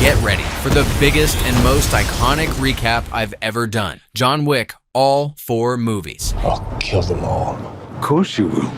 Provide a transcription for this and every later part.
Get ready for the biggest and most iconic recap I've ever done. John Wick, all 4 movies. I'll kill them all. Of course you will.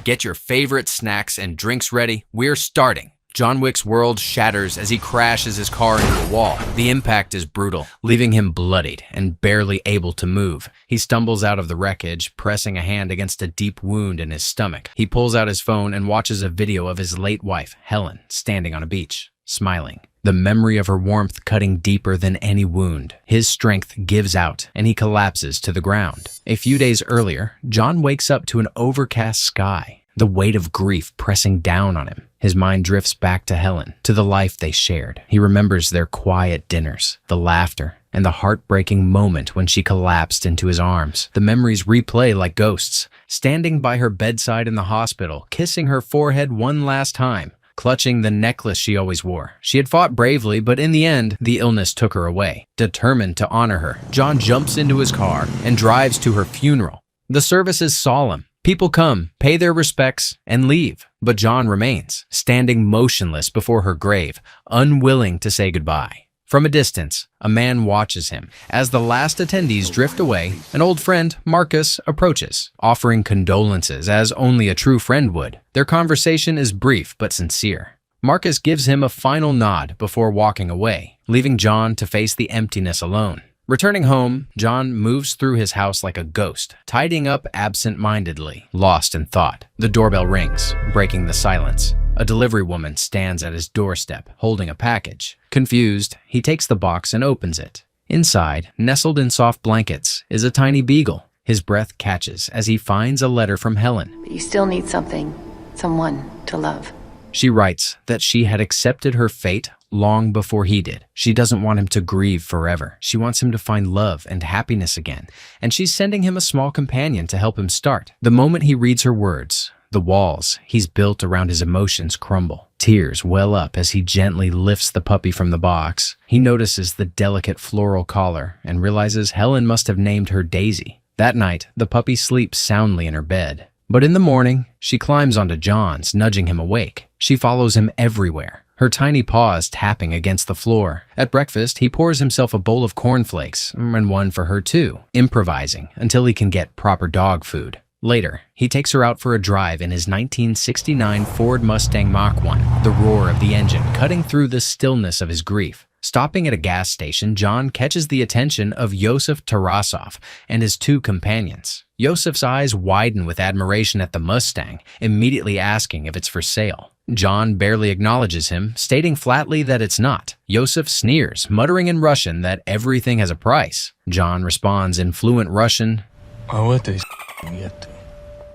Get your favorite snacks and drinks ready. We're starting. John Wick's world shatters as he crashes his car into a wall. The impact is brutal, leaving him bloodied and barely able to move. He stumbles out of the wreckage, pressing a hand against a deep wound in his stomach. He pulls out his phone and watches a video of his late wife, Helen, standing on a beach, smiling. The memory of her warmth cutting deeper than any wound. His strength gives out, and he collapses to the ground. A few days earlier, John wakes up to an overcast sky, the weight of grief pressing down on him. His mind drifts back to Helen, to the life they shared. He remembers their quiet dinners, the laughter, and the heartbreaking moment when she collapsed into his arms. The memories replay like ghosts, standing by her bedside in the hospital, kissing her forehead one last time, clutching the necklace she always wore. She had fought bravely, but in the end, the illness took her away. Determined to honor her, John jumps into his car and drives to her funeral. The service is solemn. People come, pay their respects, and leave. But John remains, standing motionless before her grave, unwilling to say goodbye. From a distance, a man watches him. As the last attendees drift away, an old friend, Marcus, approaches, offering condolences as only a true friend would. Their conversation is brief but sincere. Marcus gives him a final nod before walking away, leaving John to face the emptiness alone. Returning home, John moves through his house like a ghost, tidying up absent-mindedly, lost in thought. The doorbell rings, breaking the silence. A delivery woman stands at his doorstep, holding a package. Confused, he takes the box and opens it. Inside, nestled in soft blankets, is a tiny beagle. His breath catches as he finds a letter from Helen. But you still need something, someone to love. She writes that she had accepted her fate long before he did. She doesn't want him to grieve forever. She wants him to find love and happiness again, and she's sending him a small companion to help him start. The moment he reads her words, the walls he's built around his emotions crumble. Tears well up as he gently lifts the puppy from the box. He notices the delicate floral collar and realizes Helen must have named her Daisy. That night, the puppy sleeps soundly in her bed. But in the morning, she climbs onto John's, nudging him awake. She follows him everywhere, her tiny paws tapping against the floor. At breakfast, he pours himself a bowl of cornflakes, and one for her too, improvising until he can get proper dog food. Later, he takes her out for a drive in his 1969 Ford Mustang Mach 1, the roar of the engine cutting through the stillness of his grief. Stopping at a gas station, John catches the attention of Yosef Tarasov and his 2 companions. Yosef's eyes widen with admiration at the Mustang, immediately asking if it's for sale. John barely acknowledges him, stating flatly that it's not. Yosef sneers, muttering in Russian that everything has a price. John responds in fluent Russian,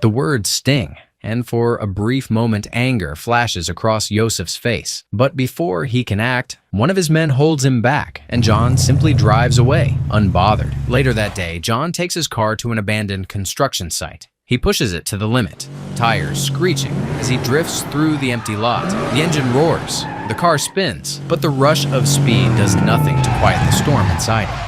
The words sting, and for a brief moment anger flashes across Yosef's face. But before he can act, one of his men holds him back, and John simply drives away, unbothered. Later that day, John takes his car to an abandoned construction site. He pushes it to the limit, tires screeching as he drifts through the empty lot. The engine roars, the car spins, but the rush of speed does nothing to quiet the storm inside him.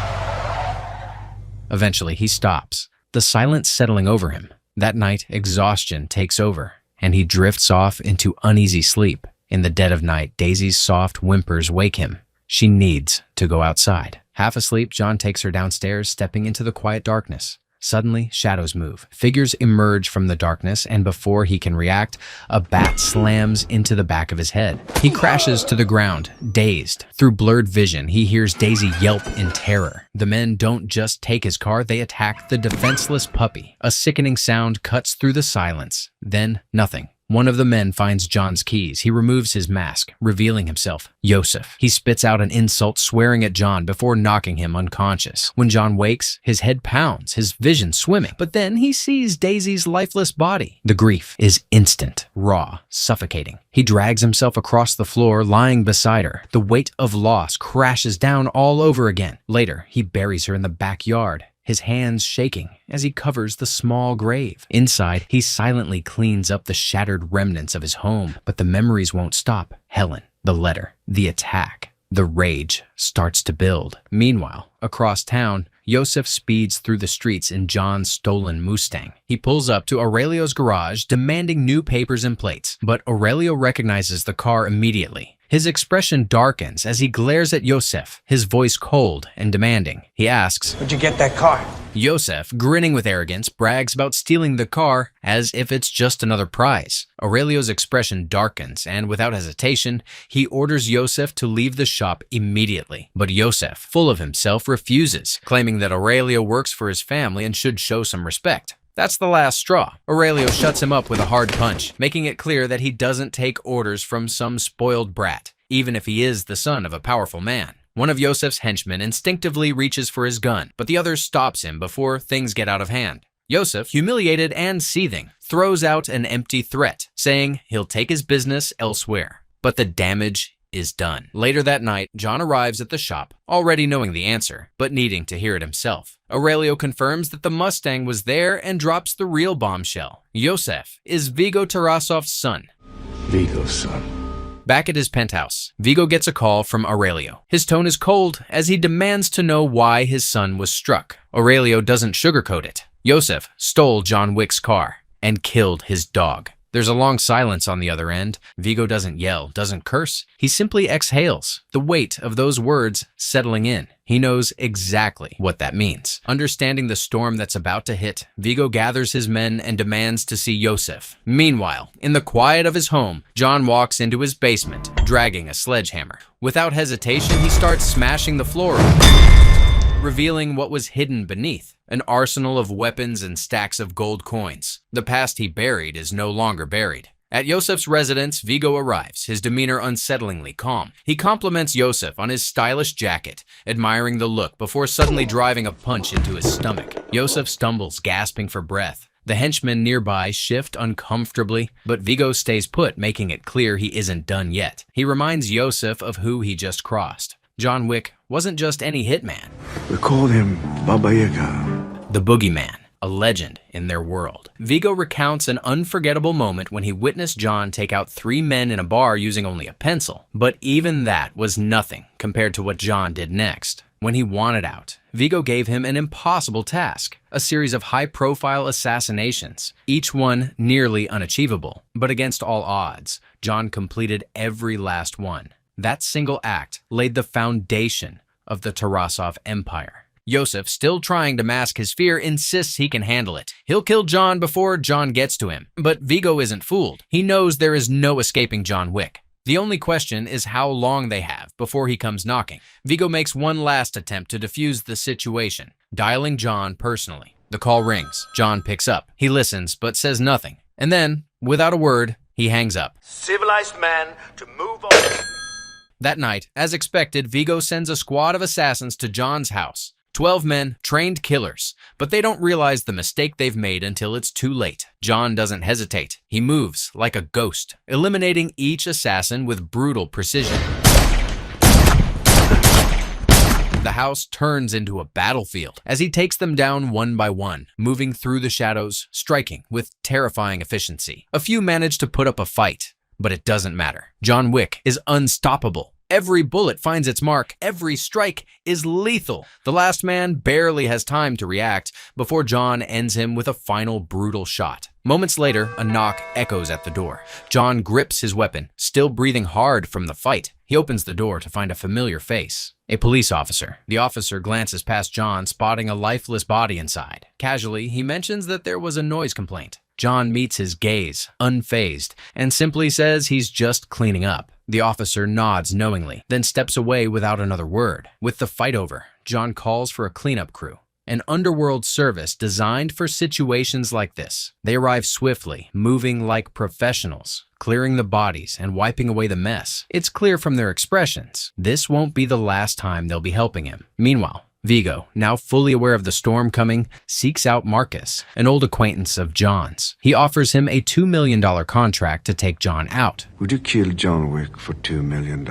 Eventually, he stops, the silence settling over him. That night, exhaustion takes over, and he drifts off into uneasy sleep. In the dead of night, Daisy's soft whimpers wake him. She needs to go outside. Half asleep, John takes her downstairs, stepping into the quiet darkness. Suddenly, shadows move. Figures emerge from the darkness, and before he can react, a bat slams into the back of his head. He crashes to the ground, dazed. Through blurred vision, he hears Daisy yelp in terror. The men don't just take his car, they attack the defenseless puppy. A sickening sound cuts through the silence. Then, nothing. One of the men finds John's keys. He removes his mask, revealing himself, Yosef. He spits out an insult, swearing at John before knocking him unconscious. When John wakes, his head pounds, his vision swimming. But then he sees Daisy's lifeless body. The grief is instant, raw, suffocating. He drags himself across the floor, lying beside her. The weight of loss crashes down all over again. Later, he buries her in the backyard, his hands shaking as he covers the small grave. Inside, he silently cleans up the shattered remnants of his home, but the memories won't stop. Helen, the letter, the attack. The rage starts to build. Meanwhile, across town, Yosef speeds through the streets in John's stolen Mustang. He pulls up to Aurelio's garage, demanding new papers and plates, but Aurelio recognizes the car immediately. His expression darkens as he glares at Yosef, his voice cold and demanding. He asks, "Where'd you get that car?" Yosef, grinning with arrogance, brags about stealing the car as if it's just another prize. Aurelio's expression darkens, and without hesitation, he orders Yosef to leave the shop immediately. But Yosef, full of himself, refuses, claiming that Aurelio works for his family and should show some respect. That's the last straw. Aurelio shuts him up with a hard punch, making it clear that he doesn't take orders from some spoiled brat, even if he is the son of a powerful man. One of Yosef's henchmen instinctively reaches for his gun, but the other stops him before things get out of hand. Yosef, humiliated and seething, throws out an empty threat, saying he'll take his business elsewhere. But the damage is done. Later that night, John arrives at the shop, already knowing the answer, but needing to hear it himself. Aurelio confirms that the Mustang was there and drops the real bombshell. Yosef is Vigo Tarasov's son. Vigo's son. Back at his penthouse, Vigo gets a call from Aurelio. His tone is cold as he demands to know why his son was struck. Aurelio doesn't sugarcoat it. Yosef stole John Wick's car and killed his dog. There's a long silence on the other end. Vigo doesn't yell, doesn't curse. He simply exhales, the weight of those words settling in. He knows exactly what that means. Understanding the storm that's about to hit, Vigo gathers his men and demands to see Yosef. Meanwhile, in the quiet of his home, John walks into his basement, dragging a sledgehammer. Without hesitation, he starts smashing the floor, revealing what was hidden beneath. An arsenal of weapons and stacks of gold coins. The past he buried is no longer buried. At Yosef's residence, Vigo arrives, his demeanor unsettlingly calm. He compliments Yosef on his stylish jacket, admiring the look before suddenly driving a punch into his stomach. Yosef stumbles, gasping for breath. The henchmen nearby shift uncomfortably, but Vigo stays put, making it clear he isn't done yet. He reminds Yosef of who he just crossed. John Wick wasn't just any hitman. We called him Baba Yaga. The boogeyman, a legend in their world. Vigo recounts an unforgettable moment when he witnessed John take out 3 men in a bar using only a pencil. But even that was nothing compared to what John did next. When he wanted out, Vigo gave him an impossible task, a series of high-profile assassinations, each one nearly unachievable. But against all odds, John completed every last one. That single act laid the foundation of the Tarasov Empire. Yosef, still trying to mask his fear, insists he can handle it. He'll kill John before John gets to him. But Vigo isn't fooled. He knows there is no escaping John Wick. The only question is how long they have before he comes knocking. Vigo makes one last attempt to defuse the situation, dialing John personally. The call rings. John picks up. He listens, but says nothing. And then, without a word, he hangs up. Civilized man to move on. That night, as expected, Vigo sends a squad of assassins to John's house. 12 men, trained killers, but they don't realize the mistake they've made until it's too late. John doesn't hesitate. He moves like a ghost, eliminating each assassin with brutal precision. The house turns into a battlefield as he takes them down one by one, moving through the shadows, striking with terrifying efficiency. A few manage to put up a fight, but it doesn't matter. John Wick is unstoppable. Every bullet finds its mark. Every strike is lethal. The last man barely has time to react before John ends him with a final brutal shot. Moments later, a knock echoes at the door. John grips his weapon, still breathing hard from the fight. He opens the door to find a familiar face. A police officer. The officer glances past John, spotting a lifeless body inside. Casually, he mentions that there was a noise complaint. John meets his gaze, unfazed, and simply says he's just cleaning up. The officer nods knowingly, then steps away without another word. With the fight over, John calls for a cleanup crew, an underworld service designed for situations like this. They arrive swiftly, moving like professionals, clearing the bodies and wiping away the mess. It's clear from their expressions, this won't be the last time they'll be helping him. Meanwhile, Vigo, now fully aware of the storm coming, seeks out Marcus, an old acquaintance of John's. He offers him a $2 million contract to take John out. Would you kill John Wick for $2 million?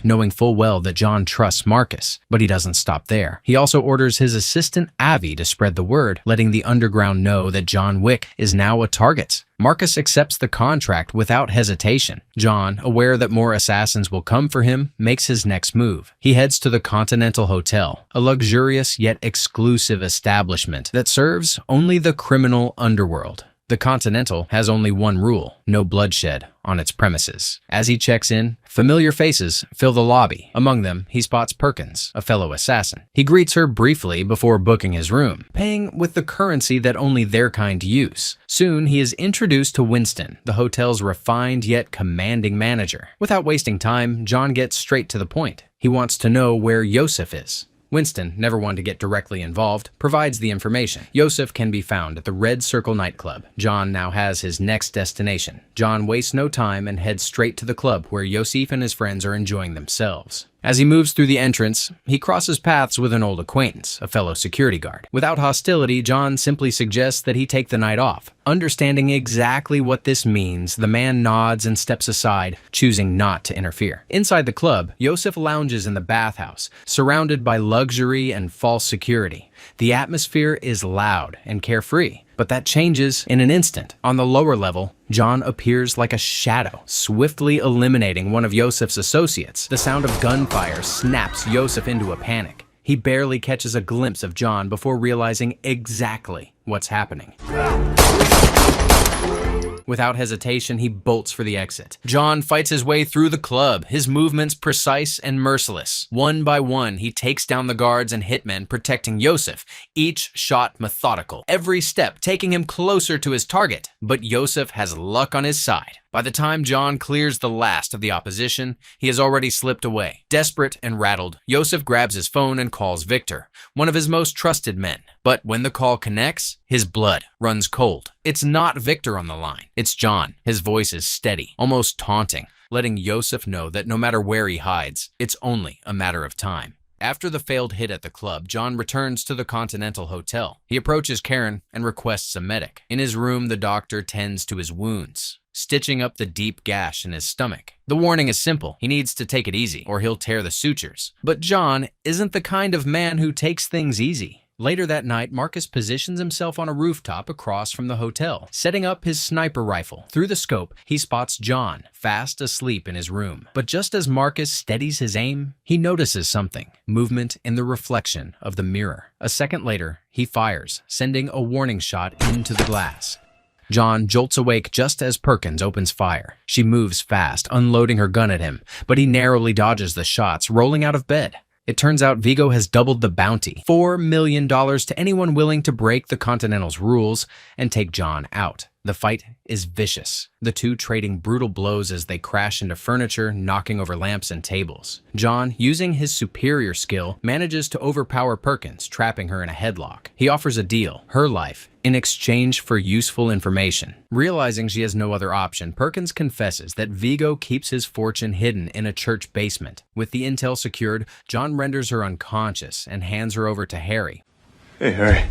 Knowing full well that John trusts Marcus, but he doesn't stop there. He also orders his assistant Avi to spread the word, letting the underground know that John Wick is now a target. Marcus accepts the contract without hesitation. John, aware that more assassins will come for him, makes his next move. He heads to the Continental Hotel, a luxurious yet exclusive establishment that serves only the criminal underworld. The Continental has only one rule: no bloodshed on its premises. As he checks in, familiar faces fill the lobby. Among them, he spots Perkins, a fellow assassin. He greets her briefly before booking his room, paying with the currency that only their kind use. Soon, he is introduced to Winston, the hotel's refined yet commanding manager. Without wasting time, John gets straight to the point. He wants to know where Yosef is. Winston, never one to get directly involved, provides the information. Yosef can be found at the Red Circle nightclub. John now has his next destination. John wastes no time and heads straight to the club where Yosef and his friends are enjoying themselves. As he moves through the entrance, he crosses paths with an old acquaintance, a fellow security guard. Without hostility, John simply suggests that he take the night off. Understanding exactly what this means, the man nods and steps aside, choosing not to interfere. Inside the club, Yosef lounges in the bathhouse, surrounded by luxury and false security. The atmosphere is loud and carefree, but that changes in an instant. On the lower level, John appears like a shadow, swiftly eliminating one of Yosef's associates. The sound of gunfire snaps Yosef into a panic. He barely catches a glimpse of John before realizing exactly what's happening. Without hesitation, he bolts for the exit. John fights his way through the club, his movements precise and merciless. One by one, he takes down the guards and hitmen protecting Yosef, each shot methodical, every step taking him closer to his target. But Yosef has luck on his side. By the time John clears the last of the opposition, he has already slipped away. Desperate and rattled, Yosef grabs his phone and calls Victor, one of his most trusted men. But when the call connects, his blood runs cold. It's not Victor on the line, it's John. His voice is steady, almost taunting, letting Yosef know that no matter where he hides, it's only a matter of time. After the failed hit at the club, John returns to the Continental Hotel. He approaches Karen and requests a medic. In his room, the doctor tends to his wounds, stitching up the deep gash in his stomach. The warning is simple: he needs to take it easy or he'll tear the sutures. But John isn't the kind of man who takes things easy. Later that night, Marcus positions himself on a rooftop across from the hotel, setting up his sniper rifle. Through the scope, he spots John, fast asleep in his room. But just as Marcus steadies his aim, he notices something: movement in the reflection of the mirror. A second later, he fires, sending a warning shot into the glass. John jolts awake just as Perkins opens fire. She moves fast, unloading her gun at him, but he narrowly dodges the shots, rolling out of bed. It turns out Vigo has doubled the bounty, $4 million to anyone willing to break the Continental's rules and take John out. The fight is vicious, the two trading brutal blows as they crash into furniture, knocking over lamps and tables. John, using his superior skill, manages to overpower Perkins, trapping her in a headlock. He offers a deal: her life, in exchange for useful information. Realizing she has no other option, Perkins confesses that Vigo keeps his fortune hidden in a church basement. With the intel secured, John renders her unconscious and hands her over to Harry, Hey, Harry.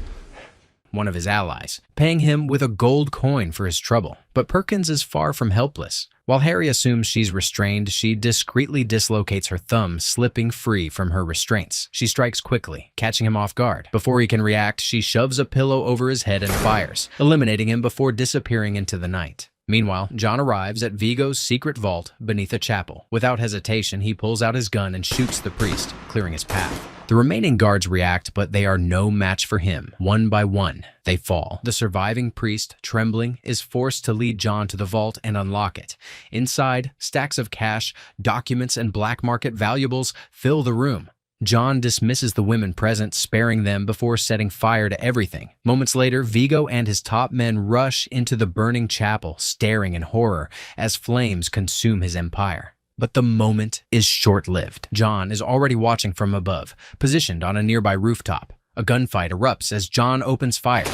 one of his allies, paying him with a gold coin for his trouble. But Perkins is far from helpless. While Harry assumes she's restrained, she discreetly dislocates her thumb, slipping free from her restraints. She strikes quickly, catching him off guard. Before he can react, she shoves a pillow over his head and fires, eliminating him before disappearing into the night. Meanwhile, John arrives at Vigo's secret vault beneath a chapel. Without hesitation, he pulls out his gun and shoots the priest, clearing his path. The remaining guards react, but they are no match for him. One by one, they fall. The surviving priest, trembling, is forced to lead John to the vault and unlock it. Inside, stacks of cash, documents, and black market valuables fill the room. John dismisses the women present, sparing them before setting fire to everything. Moments later, Vigo and his top men rush into the burning chapel, staring in horror as flames consume his empire. But the moment is short-lived. John is already watching from above, positioned on a nearby rooftop. A gunfight erupts as John opens fire,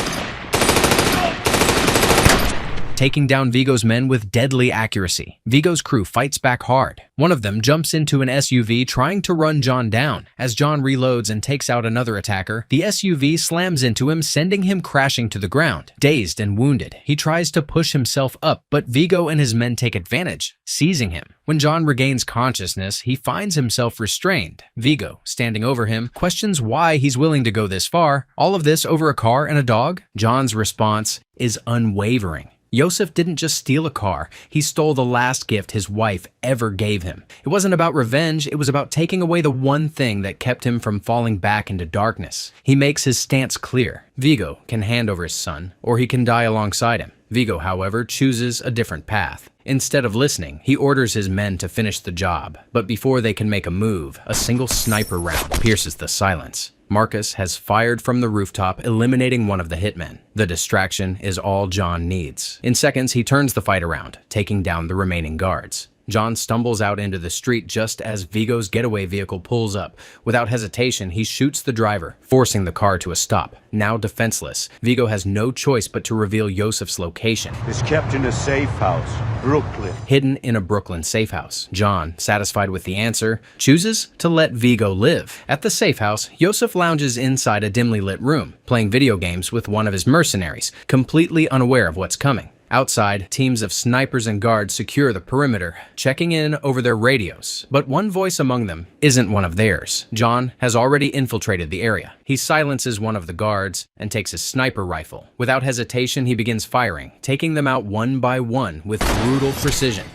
taking down Vigo's men with deadly accuracy. Vigo's crew fights back hard. One of them jumps into an SUV, trying to run John down. As John reloads and takes out another attacker, the SUV slams into him, sending him crashing to the ground. Dazed and wounded, he tries to push himself up, but Vigo and his men take advantage, seizing him. When John regains consciousness, he finds himself restrained. Vigo, standing over him, questions why he's willing to go this far. All of this over a car and a dog? John's response is unwavering. Yosef didn't just steal a car, he stole the last gift his wife ever gave him. It wasn't about revenge, it was about taking away the one thing that kept him from falling back into darkness. He makes his stance clear. Vigo can hand over his son, or he can die alongside him. Vigo, however, chooses a different path. Instead of listening, he orders his men to finish the job, but before they can make a move, a single sniper round pierces the silence. Marcus has fired from the rooftop, eliminating one of the hitmen. The distraction is all John needs. In seconds, he turns the fight around, taking down the remaining guards. John stumbles out into the street just as Vigo's getaway vehicle pulls up. Without hesitation, he shoots the driver, forcing the car to a stop. Now defenseless, Vigo has no choice but to reveal Yosef's location. It's kept in a safe house, Brooklyn. Hidden in a Brooklyn safe house, John, satisfied with the answer, chooses to let Vigo live. At the safe house, Yosef lounges inside a dimly lit room, playing video games with one of his mercenaries, completely unaware of what's coming. Outside, teams of snipers and guards secure the perimeter, checking in over their radios. But one voice among them isn't one of theirs. John has already infiltrated the area. He silences one of the guards and takes his sniper rifle. Without hesitation, he begins firing, taking them out one by one with brutal precision.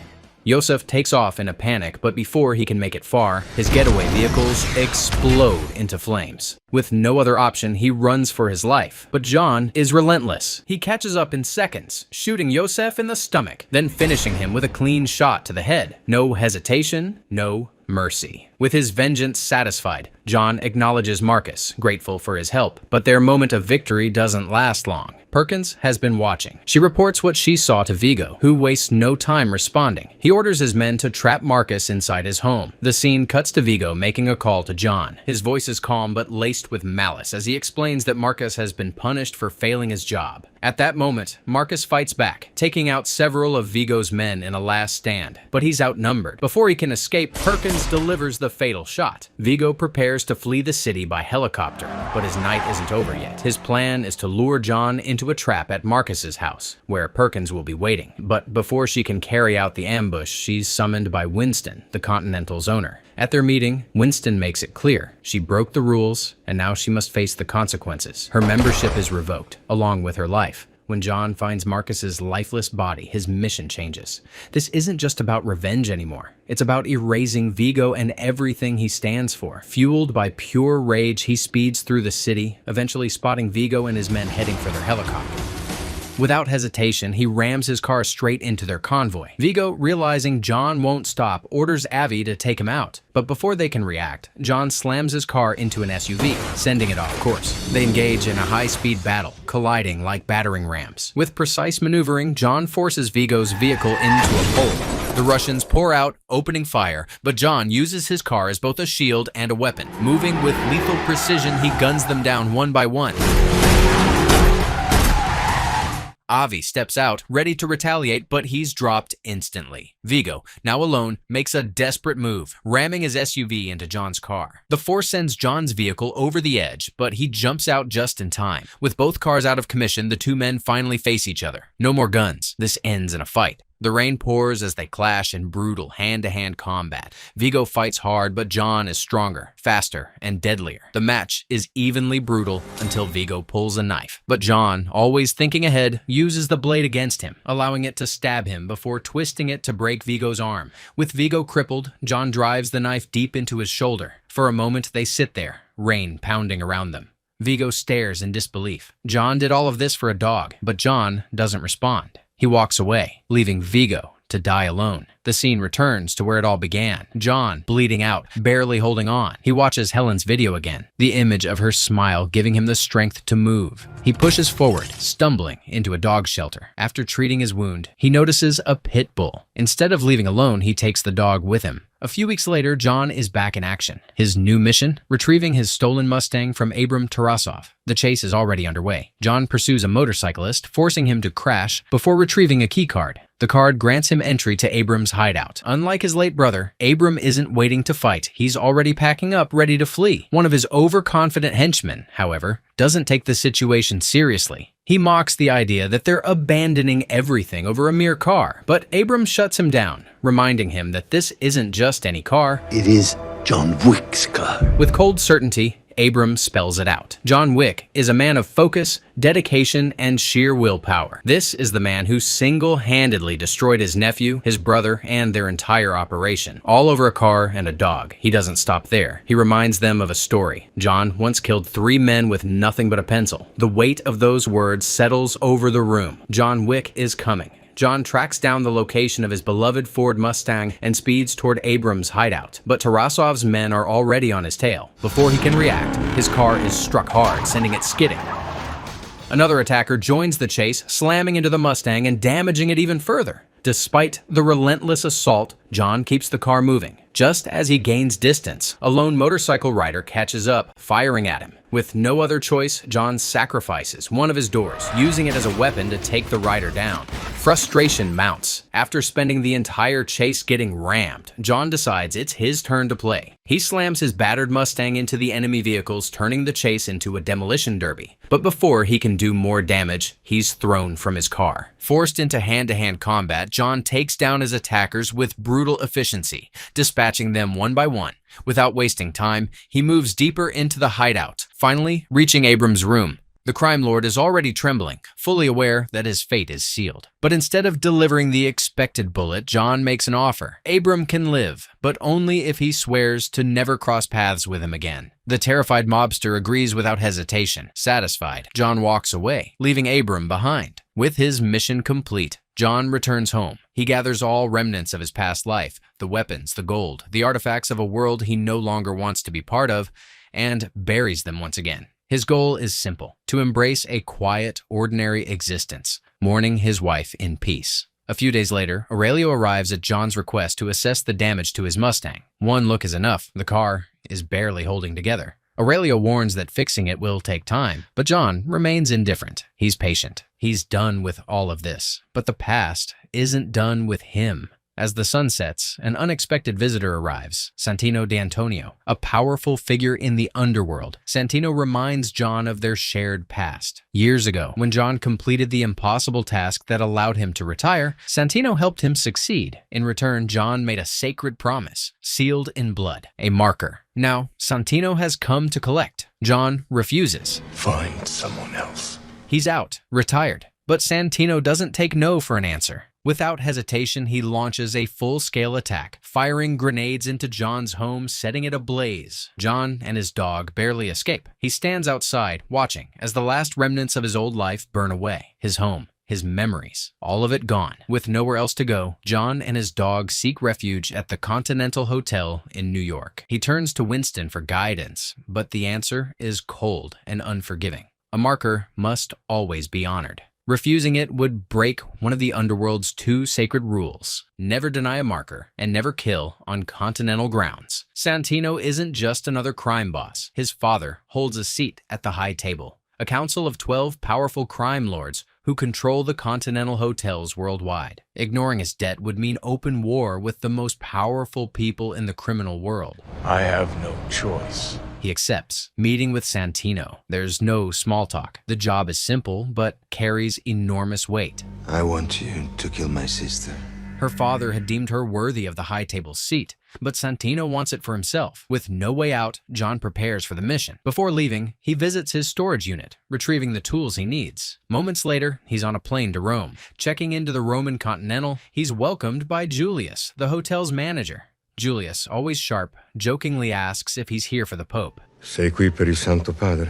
Yosef takes off in a panic, but before he can make it far, his getaway vehicles explode into flames. With no other option, he runs for his life. But John is relentless. He catches up in seconds, shooting Yosef in the stomach, then finishing him with a clean shot to the head. No hesitation, no mercy. With his vengeance satisfied, John acknowledges Marcus, grateful for his help. But their moment of victory doesn't last long. Perkins has been watching. She reports what she saw to Vigo, who wastes no time responding. He orders his men to trap Marcus inside his home. The scene cuts to Vigo making a call to John. His voice is calm but laced with malice as he explains that Marcus has been punished for failing his job. At that moment, Marcus fights back, taking out several of Vigo's men in a last stand. But he's outnumbered. Before he can escape, Perkins delivers the fatal shot. Vigo prepares to flee the city by helicopter, but his night isn't over yet. His plan is to lure John into a trap at Marcus's house, where Perkins will be waiting. But before she can carry out the ambush, she's summoned by Winston, the Continental's owner. At their meeting, Winston makes it clear she broke the rules, and now she must face the consequences. Her membership is revoked, along with her life. When John finds Marcus's lifeless body, his mission changes. This isn't just about revenge anymore. It's about erasing Vigo and everything he stands for. Fueled by pure rage, he speeds through the city, eventually spotting Vigo and his men heading for their helicopter. Without hesitation, he rams his car straight into their convoy. Vigo, realizing John won't stop, orders Avi to take him out. But before they can react, John slams his car into an SUV, sending it off course. They engage in a high-speed battle, colliding like battering rams. With precise maneuvering, John forces Vigo's vehicle into a pole. The Russians pour out, opening fire, but John uses his car as both a shield and a weapon. Moving with lethal precision, he guns them down one by one. Avi steps out, ready to retaliate, but he's dropped instantly. Vigo, now alone, makes a desperate move, ramming his SUV into John's car. The force sends John's vehicle over the edge, but he jumps out just in time. With both cars out of commission, the two men finally face each other. No more guns. This ends in a fight. The rain pours as they clash in brutal hand-to-hand combat. Vigo fights hard, but John is stronger, faster, and deadlier. The match is evenly brutal until Vigo pulls a knife. But John, always thinking ahead, uses the blade against him, allowing it to stab him before twisting it to break Vigo's arm. With Vigo crippled, John drives the knife deep into his shoulder. For a moment, they sit there, rain pounding around them. Vigo stares in disbelief. John did all of this for a dog, but John doesn't respond. He walks away, leaving Vigo to die alone. The scene returns to where it all began. John, bleeding out, barely holding on. He watches Helen's video again, the image of her smile giving him the strength to move. He pushes forward, stumbling into a dog shelter. After treating his wound, he notices a pit bull. Instead of leaving alone, he takes the dog with him. A few weeks later, John is back in action. His new mission? Retrieving his stolen Mustang from Abram Tarasov. The chase is already underway. John pursues a motorcyclist, forcing him to crash before retrieving a keycard. The card grants him entry to Abram's hideout. Unlike his late brother, Abram isn't waiting to fight. He's already packing up, ready to flee. One of his overconfident henchmen, however, doesn't take the situation seriously. He mocks the idea that they're abandoning everything over a mere car, but Abram shuts him down, reminding him that this isn't just any car. It is John Wick's car. With cold certainty, Abram spells it out. John Wick is a man of focus, dedication, and sheer willpower. This is the man who single-handedly destroyed his nephew, his brother, and their entire operation, all over a car and a dog. He doesn't stop there. He reminds them of a story. John once killed 3 men with nothing but a pencil. The weight of those words settles over the room. John Wick is coming. John tracks down the location of his beloved Ford Mustang and speeds toward Abram's hideout. But Tarasov's men are already on his tail. Before he can react, his car is struck hard, sending it skidding. Another attacker joins the chase, slamming into the Mustang and damaging it even further. Despite the relentless assault, John keeps the car moving. Just as he gains distance, a lone motorcycle rider catches up, firing at him. With no other choice, John sacrifices one of his doors, using it as a weapon to take the rider down. Frustration mounts. After spending the entire chase getting rammed, John decides it's his turn to play. He slams his battered Mustang into the enemy vehicles, turning the chase into a demolition derby. But before he can do more damage, he's thrown from his car. Forced into hand-to-hand combat, John takes down his attackers with brutal efficiency, dispatching them one by one. Without wasting time, he moves deeper into the hideout, finally reaching Abram's room. The crime lord is already trembling, fully aware that his fate is sealed. But instead of delivering the expected bullet, John makes an offer. Abram can live, but only if he swears to never cross paths with him again. The terrified mobster agrees without hesitation. Satisfied, John walks away, leaving Abram behind. With his mission complete, John returns home. He gathers all remnants of his past life, the weapons, the gold, the artifacts of a world he no longer wants to be part of, and buries them once again. His goal is simple: to embrace a quiet, ordinary existence, mourning his wife in peace. A few days later, Aurelio arrives at John's request to assess the damage to his Mustang. One look is enough. The car is barely holding together. Aurelio warns that fixing it will take time, but John remains indifferent. He's patient. He's done with all of this. But the past isn't done with him. As the sun sets, an unexpected visitor arrives, Santino D'Antonio, a powerful figure in the underworld. Santino reminds John of their shared past. Years ago, when John completed the impossible task that allowed him to retire, Santino helped him succeed. In return, John made a sacred promise, sealed in blood, a marker. Now, Santino has come to collect. John refuses. Find someone else. He's out, retired. But Santino doesn't take no for an answer. Without hesitation, he launches a full-scale attack, firing grenades into John's home, setting it ablaze. John and his dog barely escape. He stands outside, watching, as the last remnants of his old life burn away. His home, his memories, all of it gone. With nowhere else to go, John and his dog seek refuge at the Continental Hotel in New York. He turns to Winston for guidance, but the answer is cold and unforgiving. A marker must always be honored. Refusing it would break one of the underworld's 2 sacred rules: never deny a marker and never kill on continental grounds. Santino isn't just another crime boss. His father holds a seat at the high table, a council of 12 powerful crime lords who control the continental hotels worldwide. Ignoring his debt would mean open war with the most powerful people in the criminal world. I have no choice. He accepts, meeting with Santino. There's no small talk. The job is simple, but carries enormous weight. I want you to kill my sister. Her father had deemed her worthy of the high table's seat, but Santino wants it for himself. With no way out, John prepares for the mission. Before leaving, he visits his storage unit, retrieving the tools he needs. Moments later, he's on a plane to Rome. Checking into the Roman Continental, he's welcomed by Julius, the hotel's manager. Julius, always sharp, jokingly asks if he's here for the Pope. Sei qui per il Santo Padre?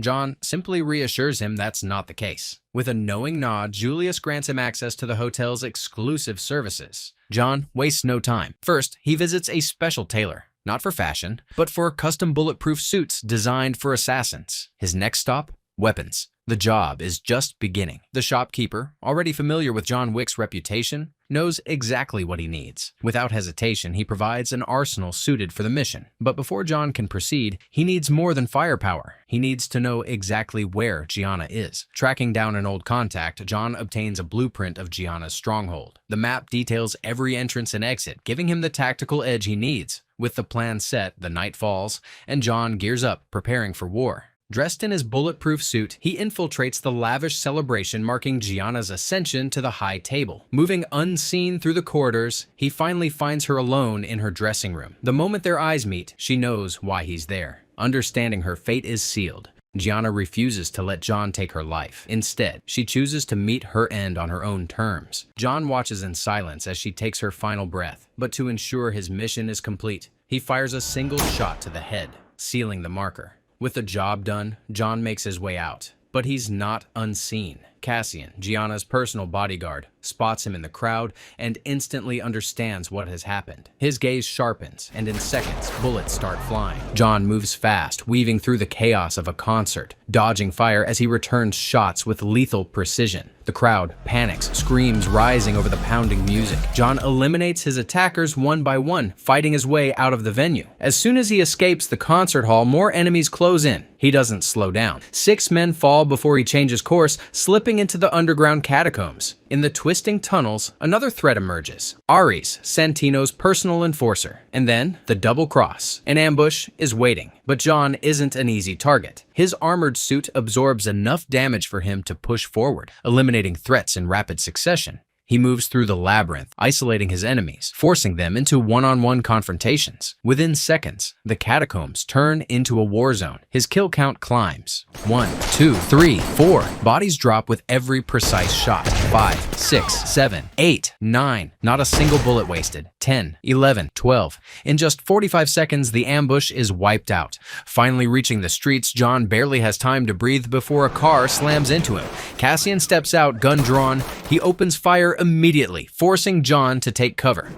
John simply reassures him that's not the case. With a knowing nod, Julius grants him access to the hotel's exclusive services. John wastes no time. First, he visits a special tailor, not for fashion, but for custom bulletproof suits designed for assassins. His next stop? Weapons. The job is just beginning. The shopkeeper, already familiar with John Wick's reputation, knows exactly what he needs. Without hesitation, he provides an arsenal suited for the mission. But before John can proceed, he needs more than firepower. He needs to know exactly where Gianna is. Tracking down an old contact, John obtains a blueprint of Gianna's stronghold. The map details every entrance and exit, giving him the tactical edge he needs. With the plan set, the night falls, and John gears up, preparing for war. Dressed in his bulletproof suit, he infiltrates the lavish celebration marking Gianna's ascension to the high table. Moving unseen through the corridors, he finally finds her alone in her dressing room. The moment their eyes meet, she knows why he's there. Understanding her fate is sealed, Gianna refuses to let John take her life. Instead, she chooses to meet her end on her own terms. John watches in silence as she takes her final breath, but to ensure his mission is complete, he fires a single shot to the head, sealing the marker. With the job done, John makes his way out, but he's not unseen. Cassian, Gianna's personal bodyguard, spots him in the crowd and instantly understands what has happened. His gaze sharpens, and in seconds, bullets start flying. John moves fast, weaving through the chaos of a concert, dodging fire as he returns shots with lethal precision. The crowd panics, screams rising over the pounding music. John eliminates his attackers one by one, fighting his way out of the venue. As soon as he escapes the concert hall, more enemies close in. He doesn't slow down. 6 men fall before he changes course, slipping into the underground catacombs. In the twisting tunnels, another threat emerges. Ares, Santino's personal enforcer. And then, the double cross. An ambush is waiting, but John isn't an easy target. His armored suit absorbs enough damage for him to push forward, eliminating threats in rapid succession. He moves through the labyrinth, isolating his enemies, forcing them into one-on-one confrontations. Within seconds, the catacombs turn into a war zone. His kill count climbs. 1, 2, 3, 4. Bodies drop with every precise shot. 5, 6, 7, 8, 9. Not a single bullet wasted. 10, 11, 12. In just 45 seconds, the ambush is wiped out. Finally reaching the streets, John barely has time to breathe before a car slams into him. Cassian steps out, gun drawn. He opens fire immediately, forcing John to take cover.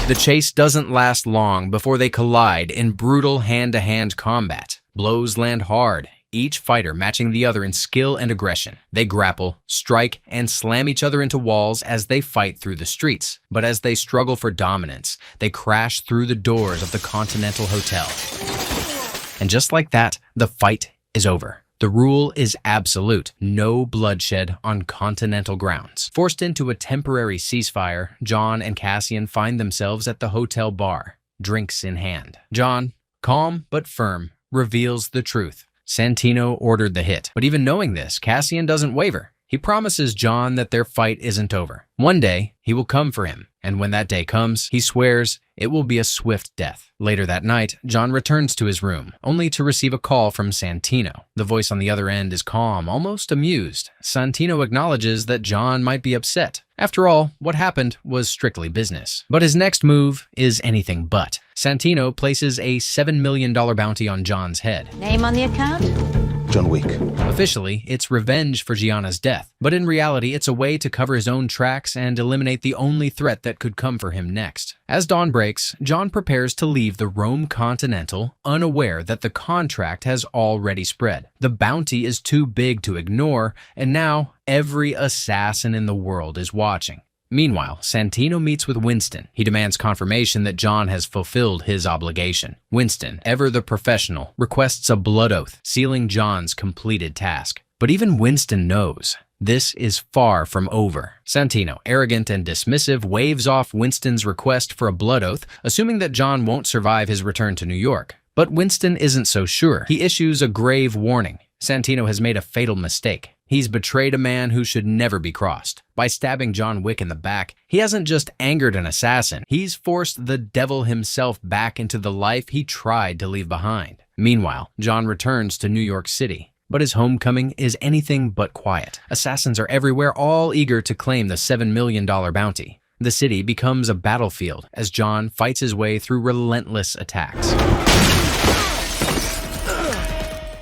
The chase doesn't last long before they collide in brutal hand-to-hand combat. Blows land hard, each fighter matching the other in skill and aggression. They grapple, strike, and slam each other into walls as they fight through the streets. But as they struggle for dominance, they crash through the doors of the Continental Hotel. And just like that, the fight is over. The rule is absolute: no bloodshed on Continental grounds. Forced into a temporary ceasefire, John and Cassian find themselves at the hotel bar, drinks in hand. John, calm but firm, reveals the truth. Santino ordered the hit. But even knowing this, Cassian doesn't waver. He promises John that their fight isn't over. One day, he will come for him, and when that day comes, he swears it will be a swift death. Later that night, John returns to his room, only to receive a call from Santino. The voice on the other end is calm, almost amused. Santino acknowledges that John might be upset. After all, what happened was strictly business. But his next move is anything but. Santino places a $7 million bounty on John's head. Name on the account? John Wick. Officially, it's revenge for Gianna's death, but in reality, it's a way to cover his own tracks and eliminate the only threat that could come for him next. As dawn breaks, John prepares to leave the Rome Continental, unaware that the contract has already spread. The bounty is too big to ignore, and now every assassin in the world is watching. Meanwhile, Santino meets with Winston. He demands confirmation that John has fulfilled his obligation. Winston, ever the professional, requests a blood oath, sealing John's completed task. But even Winston knows this is far from over. Santino, arrogant and dismissive, waves off Winston's request for a blood oath, assuming that John won't survive his return to New York. But Winston isn't so sure. He issues a grave warning. Santino has made a fatal mistake. He's betrayed a man who should never be crossed. By stabbing John Wick in the back, he hasn't just angered an assassin, he's forced the devil himself back into the life he tried to leave behind. Meanwhile, John returns to New York City. But his homecoming is anything but quiet. Assassins are everywhere, all eager to claim the $7 million bounty. The city becomes a battlefield as John fights his way through relentless attacks,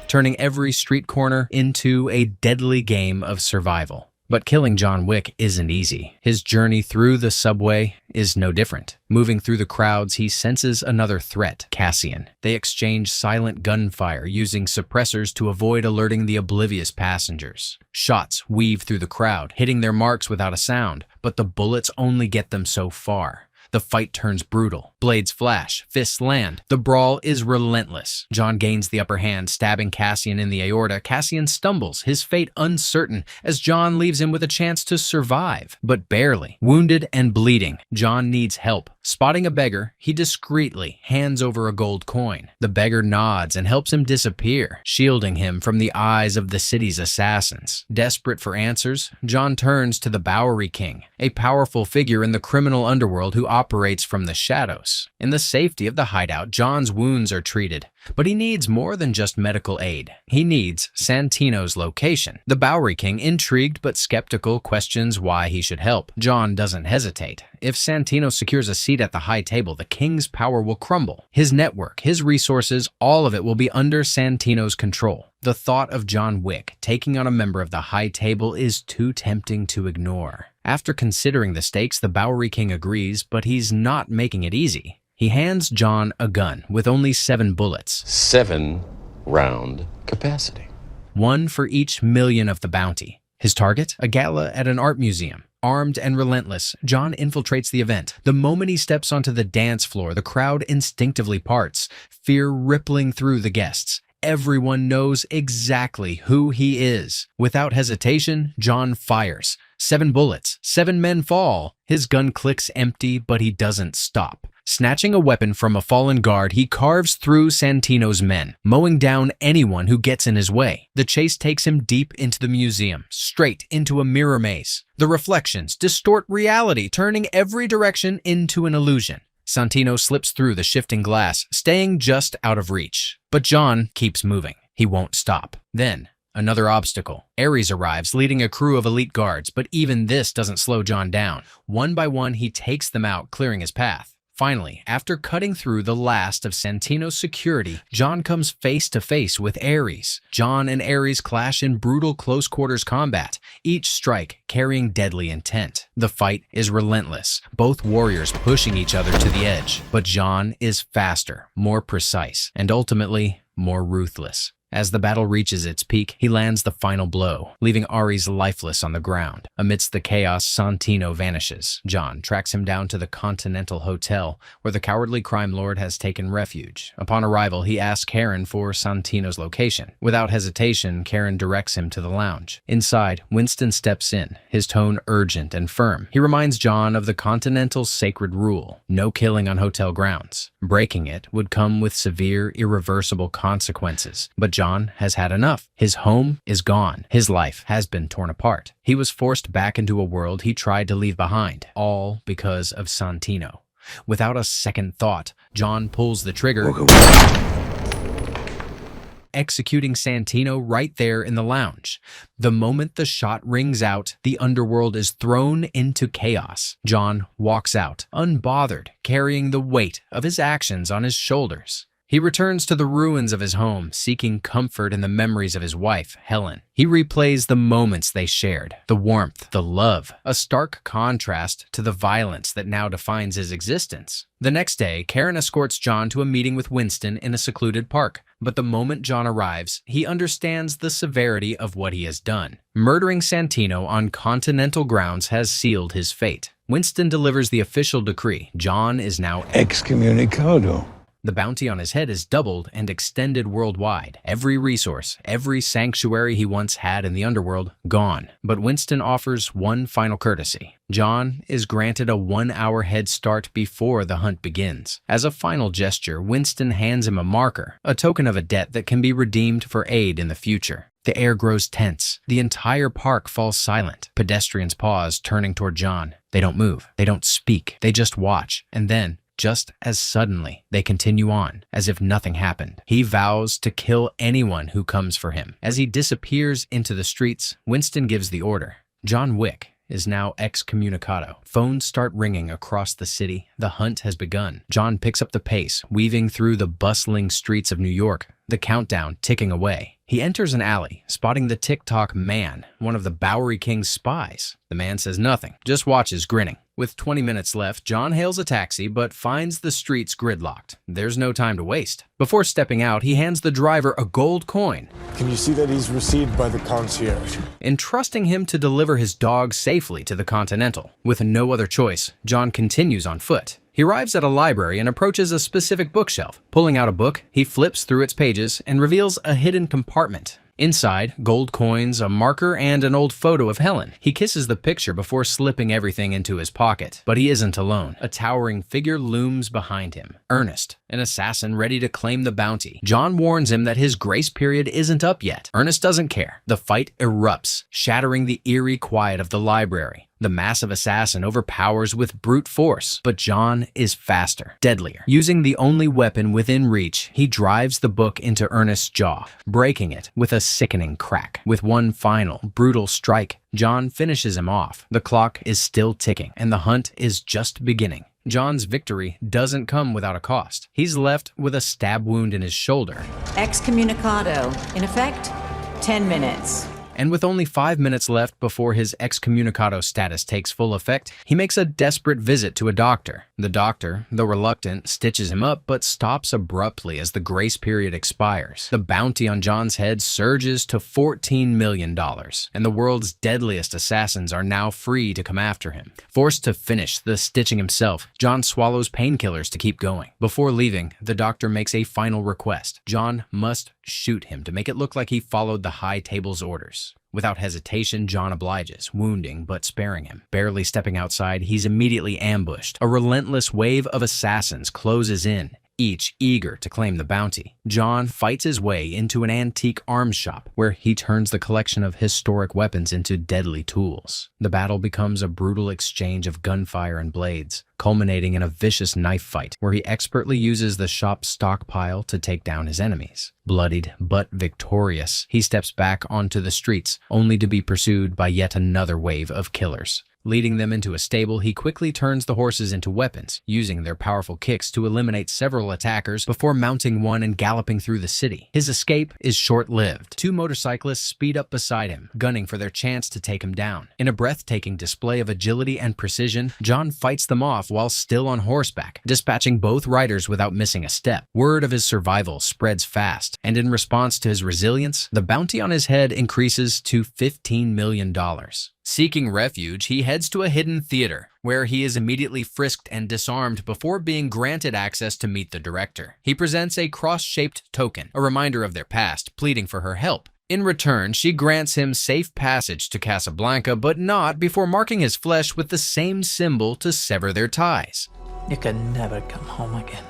turning every street corner into a deadly game of survival. But killing John Wick isn't easy. His journey through the subway is no different. Moving through the crowds, he senses another threat, Cassian. They exchange silent gunfire, using suppressors to avoid alerting the oblivious passengers. Shots weave through the crowd, hitting their marks without a sound, but the bullets only get them so far. The fight turns brutal. Blades flash, fists land. The brawl is relentless. John gains the upper hand, stabbing Cassian in the aorta. Cassian stumbles, his fate uncertain, as John leaves him with a chance to survive, but barely. Wounded and bleeding, John needs help. Spotting a beggar, he discreetly hands over a gold coin. The beggar nods and helps him disappear, shielding him from the eyes of the city's assassins. Desperate for answers, John turns to the Bowery King, a powerful figure in the criminal underworld who operates from the shadows. In the safety of the hideout, John's wounds are treated, but he needs more than just medical aid. He needs Santino's location. The Bowery King, intrigued but skeptical, questions why he should help. John doesn't hesitate. If Santino secures a seat at the high table, the king's power will crumble. His network, his resources, all of it will be under Santino's control. The thought of John Wick taking on a member of the high table is too tempting to ignore. After considering the stakes, the Bowery King agrees, but he's not making it easy. He hands John a gun with only 7 bullets. 7-round capacity. 1 for each million of the bounty. His target? A gala at an art museum. Armed and relentless, John infiltrates the event. The moment he steps onto the dance floor, the crowd instinctively parts, fear rippling through the guests. Everyone knows exactly who he is. Without hesitation, John fires. 7 bullets. 7 men fall. His gun clicks empty, but he doesn't stop. Snatching a weapon from a fallen guard, he carves through Santino's men, mowing down anyone who gets in his way. The chase takes him deep into the museum, straight into a mirror maze. The reflections distort reality, turning every direction into an illusion. Santino slips through the shifting glass, staying just out of reach. But John keeps moving. He won't stop. Then, another obstacle. Ares arrives, leading a crew of elite guards, but even this doesn't slow John down. One by one, he takes them out, clearing his path. Finally, after cutting through the last of Santino's security, John comes face to face with Ares. John and Ares clash in brutal close-quarters combat, each strike carrying deadly intent. The fight is relentless, both warriors pushing each other to the edge. But John is faster, more precise, and ultimately more ruthless. As the battle reaches its peak, he lands the final blow, leaving Ares lifeless on the ground. Amidst the chaos, Santino vanishes. John tracks him down to the Continental Hotel, where the cowardly crime lord has taken refuge. Upon arrival, he asks Karen for Santino's location. Without hesitation, Karen directs him to the lounge. Inside, Winston steps in, his tone urgent and firm. He reminds John of the Continental's sacred rule: no killing on hotel grounds. Breaking it would come with severe, irreversible consequences. But John has had enough. His home is gone. His life has been torn apart. He was forced back into a world he tried to leave behind, all because of Santino. Without a second thought, John pulls the trigger, executing Santino right there in the lounge. The moment the shot rings out, the underworld is thrown into chaos. John walks out, unbothered, carrying the weight of his actions on his shoulders. He returns to the ruins of his home, seeking comfort in the memories of his wife, Helen. He replays the moments they shared, the warmth, the love, a stark contrast to the violence that now defines his existence. The next day, Karen escorts John to a meeting with Winston in a secluded park. But the moment John arrives, he understands the severity of what he has done. Murdering Santino on continental grounds has sealed his fate. Winston delivers the official decree. John is now excommunicado. The bounty on his head is doubled and extended worldwide. Every resource, every sanctuary he once had in the underworld, gone. But Winston offers one final courtesy. John is granted a 1-hour head start before the hunt begins. As a final gesture, Winston hands him a marker, a token of a debt that can be redeemed for aid in the future. The air grows tense. The entire park falls silent. Pedestrians pause, turning toward John. They don't move. They don't speak. They just watch. And then, just as suddenly, they continue on, as if nothing happened. He vows to kill anyone who comes for him. As he disappears into the streets, Winston gives the order. John Wick is now excommunicado. Phones start ringing across the city. The hunt has begun. John picks up the pace, weaving through the bustling streets of New York, the countdown ticking away. He enters an alley, spotting the TikTok man, one of the Bowery King's spies. The man says nothing, just watches, grinning. With 20 minutes left, John hails a taxi but finds the streets gridlocked. There's no time to waste. Before stepping out, he hands the driver a gold coin, Can you see that he's received by the concierge? entrusting him to deliver his dog safely to the Continental. With no other choice, John continues on foot. He arrives at a library and approaches a specific bookshelf. Pulling out a book, he flips through its pages and reveals a hidden compartment. Inside, gold coins, a marker, and an old photo of Helen. He kisses the picture before slipping everything into his pocket. But he isn't alone. A towering figure looms behind him. Ernest, an assassin ready to claim the bounty. John warns him that his grace period isn't up yet. Ernest doesn't care. The fight erupts, shattering the eerie quiet of the library. The massive assassin overpowers with brute force, but John is faster, deadlier. Using the only weapon within reach, he drives the book into Ernest's jaw, breaking it with a sickening crack. With one final, brutal strike, John finishes him off. The clock is still ticking, and the hunt is just beginning. John's victory doesn't come without a cost. He's left with a stab wound in his shoulder. Excommunicado. In effect, 10 minutes. And with only 5 minutes left before his excommunicado status takes full effect, he makes a desperate visit to a doctor. The doctor, though reluctant, stitches him up but stops abruptly as the grace period expires. The bounty on John's head surges to $14 million, and the world's deadliest assassins are now free to come after him. Forced to finish the stitching himself, John swallows painkillers to keep going. Before leaving, the doctor makes a final request. John must shoot him to make it look like he followed the high table's orders. Without hesitation, John obliges, wounding but sparing him. Barely stepping outside, he's immediately ambushed. A relentless wave of assassins closes in, each eager to claim the bounty. John fights his way into an antique arms shop where he turns the collection of historic weapons into deadly tools. The battle becomes a brutal exchange of gunfire and blades, culminating in a vicious knife fight where he expertly uses the shop's stockpile to take down his enemies. Bloodied but victorious, he steps back onto the streets, only to be pursued by yet another wave of killers. Leading them into a stable, he quickly turns the horses into weapons, using their powerful kicks to eliminate several attackers before mounting one and galloping through the city. His escape is short-lived. 2 motorcyclists speed up beside him, gunning for their chance to take him down. In a breathtaking display of agility and precision, John fights them off while still on horseback, dispatching both riders without missing a step. Word of his survival spreads fast, and in response to his resilience, the bounty on his head increases to $15 million. Seeking refuge, he heads to a hidden theater, where he is immediately frisked and disarmed before being granted access to meet the director. He presents a cross-shaped token, a reminder of their past, pleading for her help. In return, she grants him safe passage to Casablanca, but not before marking his flesh with the same symbol to sever their ties. You can never come home again.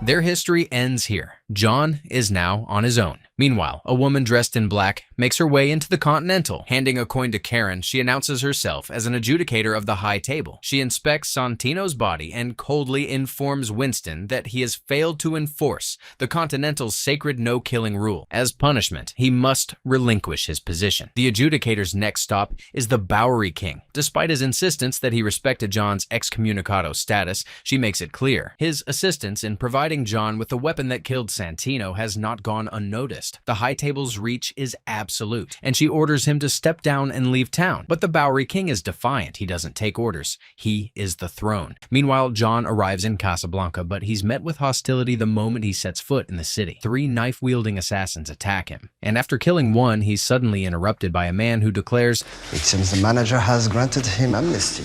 Their history ends here. John is now on his own. Meanwhile, a woman dressed in black makes her way into the Continental. Handing a coin to Karen, she announces herself as an adjudicator of the high table. She inspects Santino's body and coldly informs Winston that he has failed to enforce the Continental's sacred no-killing rule. As punishment, he must relinquish his position. The adjudicator's next stop is the Bowery King. Despite his insistence that he respected John's excommunicado status, she makes it clear. His assistance in providing John with the weapon that killed Santino has not gone unnoticed. The high table's reach is absolute, and she orders him to step down and leave town. But the Bowery King is defiant. He doesn't take orders. He is the throne. Meanwhile, John arrives in Casablanca, but he's met with hostility the moment he sets foot in the city. 3 knife-wielding assassins attack him, and after killing one, he's suddenly interrupted by a man who declares, "It seems the manager has granted him amnesty."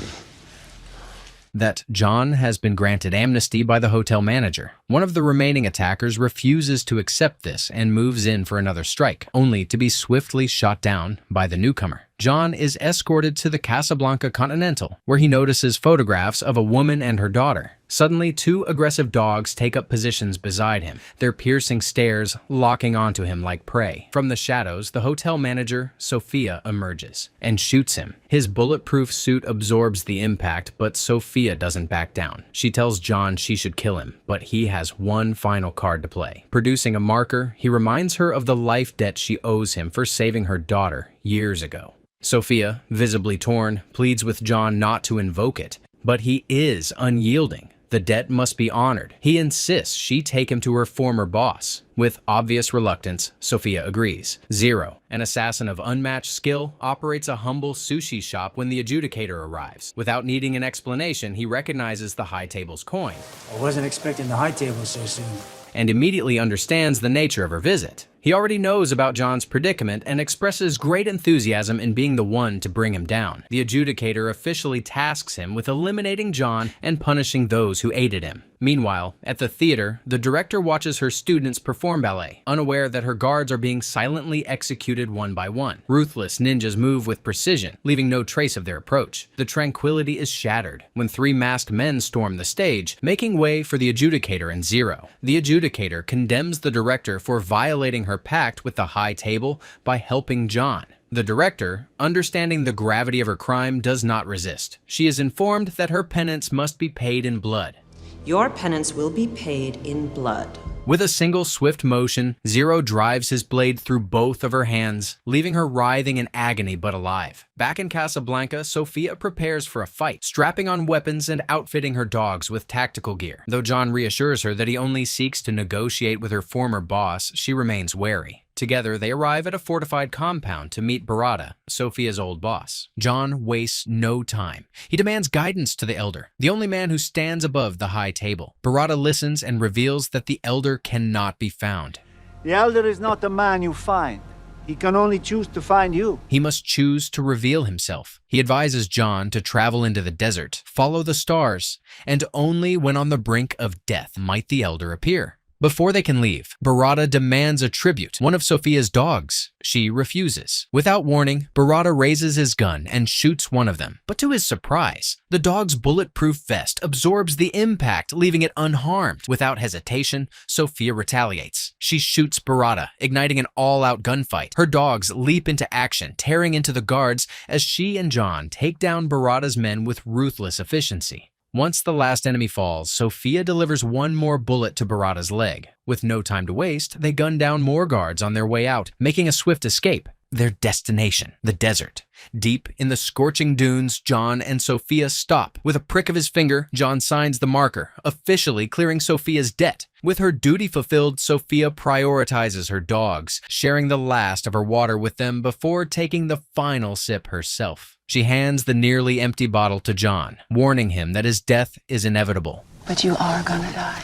That John has been granted amnesty by the hotel manager. One of the remaining attackers refuses to accept this and moves in for another strike, only to be swiftly shot down by the newcomer. John is escorted to the Casablanca Continental, where he notices photographs of a woman and her daughter. Suddenly, 2 aggressive dogs take up positions beside him, their piercing stares locking onto him like prey. From the shadows, the hotel manager, Sophia, emerges and shoots him. His bulletproof suit absorbs the impact, but Sophia doesn't back down. She tells John she should kill him, but he has one final card to play. Producing a marker, he reminds her of the life debt she owes him for saving her daughter years ago. Sophia, visibly torn, pleads with John not to invoke it, but he is unyielding. The debt must be honored. He insists she take him to her former boss. With obvious reluctance, Sophia agrees. Zero, an assassin of unmatched skill, operates a humble sushi shop when the adjudicator arrives. Without needing an explanation, he recognizes the high table's coin. I wasn't expecting the high table so soon. And immediately understands the nature of her visit. He already knows about John's predicament and expresses great enthusiasm in being the one to bring him down. The adjudicator officially tasks him with eliminating John and punishing those who aided him. Meanwhile, at the theater, the director watches her students perform ballet, unaware that her guards are being silently executed one by one. Ruthless ninjas move with precision, leaving no trace of their approach. The tranquility is shattered when 3 masked men storm the stage, making way for the adjudicator and Zero. The adjudicator condemns the director for violating her pact with the High Table by helping John. The director, understanding the gravity of her crime, does not resist. She is informed that her penance must be paid in blood. Your penance will be paid in blood. With a single swift motion, Zero drives his blade through both of her hands, leaving her writhing in agony but alive. Back in Casablanca, Sofia prepares for a fight, strapping on weapons and outfitting her dogs with tactical gear. Though John reassures her that he only seeks to negotiate with her former boss, she remains wary. Together, they arrive at a fortified compound to meet Barada, Sofia's old boss. John wastes no time. He demands guidance to the Elder, the only man who stands above the High Table. Barada listens and reveals that the Elder cannot be found. The Elder is not a man you find. He can only choose to find you. He must choose to reveal himself. He advises John to travel into the desert, follow the stars, and only when on the brink of death might the Elder appear. Before they can leave, Barada demands a tribute, one of Sofia's dogs. She refuses. Without warning, Barada raises his gun and shoots one of them. But to his surprise, the dog's bulletproof vest absorbs the impact, leaving it unharmed. Without hesitation, Sofia retaliates. She shoots Barada, igniting an all-out gunfight. Her dogs leap into action, tearing into the guards as she and John take down Barada's men with ruthless efficiency. Once the last enemy falls, Sofia delivers one more bullet to Barada's leg. With no time to waste, they gun down more guards on their way out, making a swift escape. Their destination, the desert. Deep in the scorching dunes, John and Sofia stop. With a prick of his finger, John signs the marker, officially clearing Sofia's debt. With her duty fulfilled, Sofia prioritizes her dogs, sharing the last of her water with them before taking the final sip herself. She hands the nearly empty bottle to John, warning him that his death is inevitable. But you are gonna die.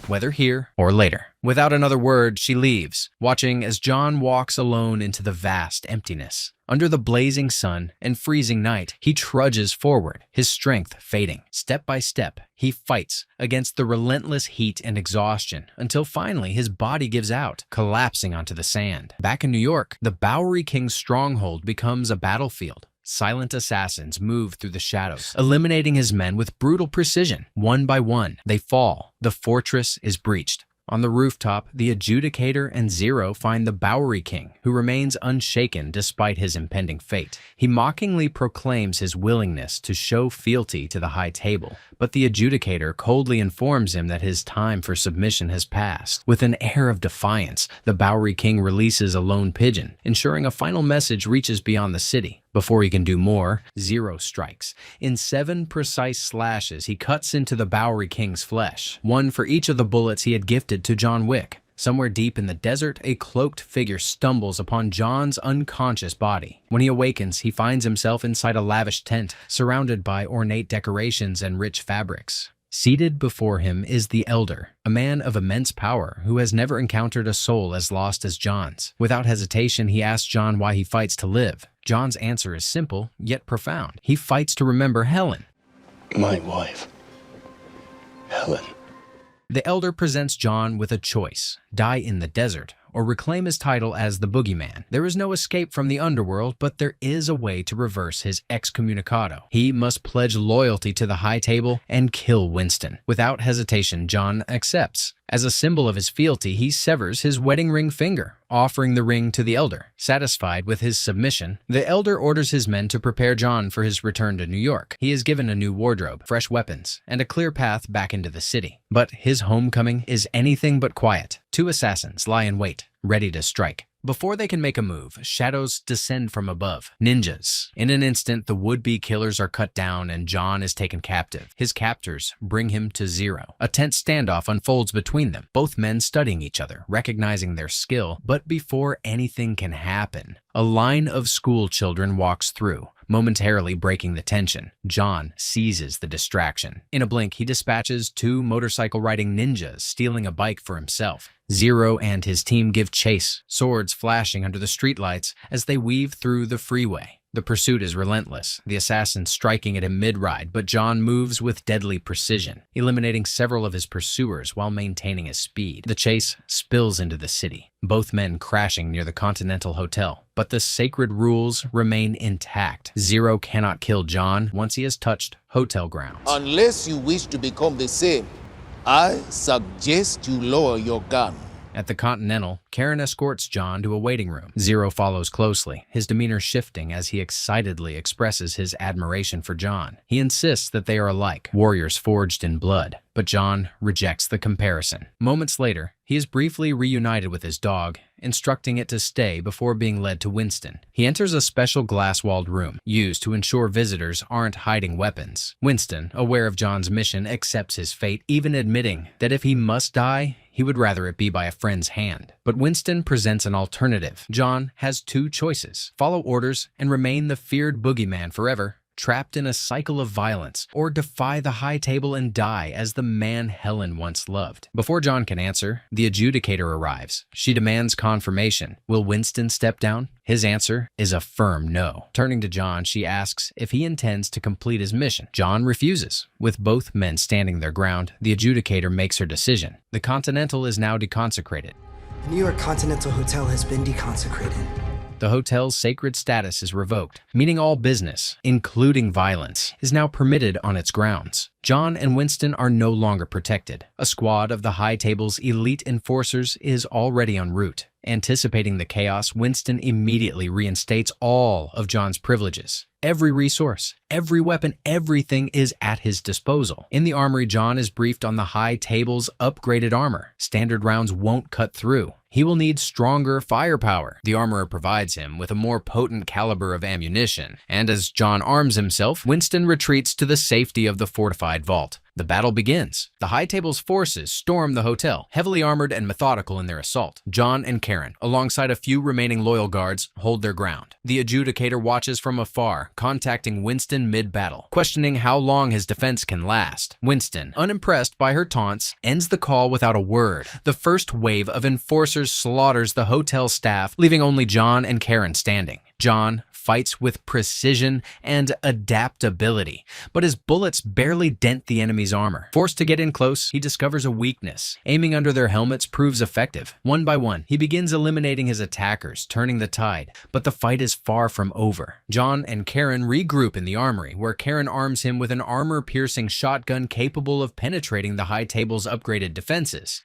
Whether here or later. Without another word, she leaves, watching as John walks alone into the vast emptiness. Under the blazing sun and freezing night, he trudges forward, his strength fading. Step by step, he fights against the relentless heat and exhaustion until finally his body gives out, collapsing onto the sand. Back in New York, the Bowery King's stronghold becomes a battlefield. Silent assassins move through the shadows, eliminating his men with brutal precision. One by one, they fall. The fortress is breached. On the rooftop, the adjudicator and Zero find the Bowery King, who remains unshaken despite his impending fate. He mockingly proclaims his willingness to show fealty to the High Table, but the adjudicator coldly informs him that his time for submission has passed. With an air of defiance, the Bowery King releases a lone pigeon, ensuring a final message reaches beyond the city. Before he can do more, Zero strikes. In 7 precise slashes, he cuts into the Bowery King's flesh, one for each of the bullets he had gifted to John Wick. Somewhere deep in the desert, a cloaked figure stumbles upon John's unconscious body. When he awakens, he finds himself inside a lavish tent, surrounded by ornate decorations and rich fabrics. Seated before him is the Elder, a man of immense power who has never encountered a soul as lost as John's. Without hesitation, he asks John why he fights to live. John's answer is simple, yet profound. He fights to remember Helen. My wife, Helen. The Elder presents John with a choice: die in the desert, or reclaim his title as the Boogeyman. There is no escape from the underworld, but there is a way to reverse his excommunicado. He must pledge loyalty to the High Table and kill Winston. Without hesitation, John accepts. As a symbol of his fealty, he severs his wedding ring finger, offering the ring to the Elder. Satisfied with his submission, the Elder orders his men to prepare John for his return to New York. He is given a new wardrobe, fresh weapons, and a clear path back into the city. But his homecoming is anything but quiet. 2 assassins lie in wait, ready to strike. Before they can make a move, shadows descend from above. Ninjas. In an instant, the would-be killers are cut down and John is taken captive. His captors bring him to Zero. A tense standoff unfolds between them, both men studying each other, recognizing their skill. But before anything can happen, a line of school children walks through, momentarily breaking the tension. John seizes the distraction. In a blink, he dispatches 2 motorcycle-riding ninjas, stealing a bike for himself. Zero and his team give chase, swords flashing under the streetlights as they weave through the freeway. The pursuit is relentless, the assassin striking at him mid-ride, but John moves with deadly precision, eliminating several of his pursuers while maintaining his speed. The chase spills into the city, both men crashing near the Continental Hotel. But the sacred rules remain intact. Zero cannot kill John once he has touched hotel grounds. Unless you wish to become the same, I suggest you lower your gun. At the Continental, Karen escorts John to a waiting room. Zero follows closely, his demeanor shifting as he excitedly expresses his admiration for John. He insists that they are alike, warriors forged in blood, but John rejects the comparison. Moments later, he is briefly reunited with his dog, instructing it to stay before being led to Winston. He enters a special glass-walled room, used to ensure visitors aren't hiding weapons. Winston, aware of John's mission, accepts his fate, even admitting that if he must die, he would rather it be by a friend's hand. But Winston presents an alternative. John has 2 choices: follow orders and remain the feared boogeyman forever, trapped in a cycle of violence, or defy the high table and die as the man Helen once loved. Before John can answer, the adjudicator arrives. She demands confirmation. Will Winston step down? His answer is a firm no. Turning to John, she asks if he intends to complete his mission. John refuses. With both men standing their ground, the adjudicator makes her decision. The Continental is now deconsecrated. The New York Continental Hotel has been deconsecrated. The hotel's sacred status is revoked, meaning all business, including violence, is now permitted on its grounds. John and Winston are no longer protected. A squad of the high table's elite enforcers is already en route. Anticipating the chaos, Winston immediately reinstates all of John's privileges. Every resource, every weapon, everything is at his disposal. In the armory, John is briefed on the high table's upgraded armor. Standard rounds won't cut through. He will need stronger firepower. The armorer provides him with a more potent caliber of ammunition, and as John arms himself, Winston retreats to the safety of the fortified vault. The battle begins. The high table's forces storm the hotel, heavily armored and methodical in their assault. John and Karen, alongside a few remaining loyal guards, hold their ground. The adjudicator watches from afar, contacting Winston mid-battle, questioning how long his defense can last. Winston, unimpressed by her taunts, ends the call without a word. The first wave of enforcers slaughters the hotel staff, leaving only John and Karen standing. John fights with precision and adaptability, but his bullets barely dent the enemy's armor. Forced to get in close, he discovers a weakness. Aiming under their helmets proves effective. One by one, he begins eliminating his attackers, turning the tide, but the fight is far from over. John and Karen regroup in the armory, where Karen arms him with an armor-piercing shotgun capable of penetrating the high table's upgraded defenses.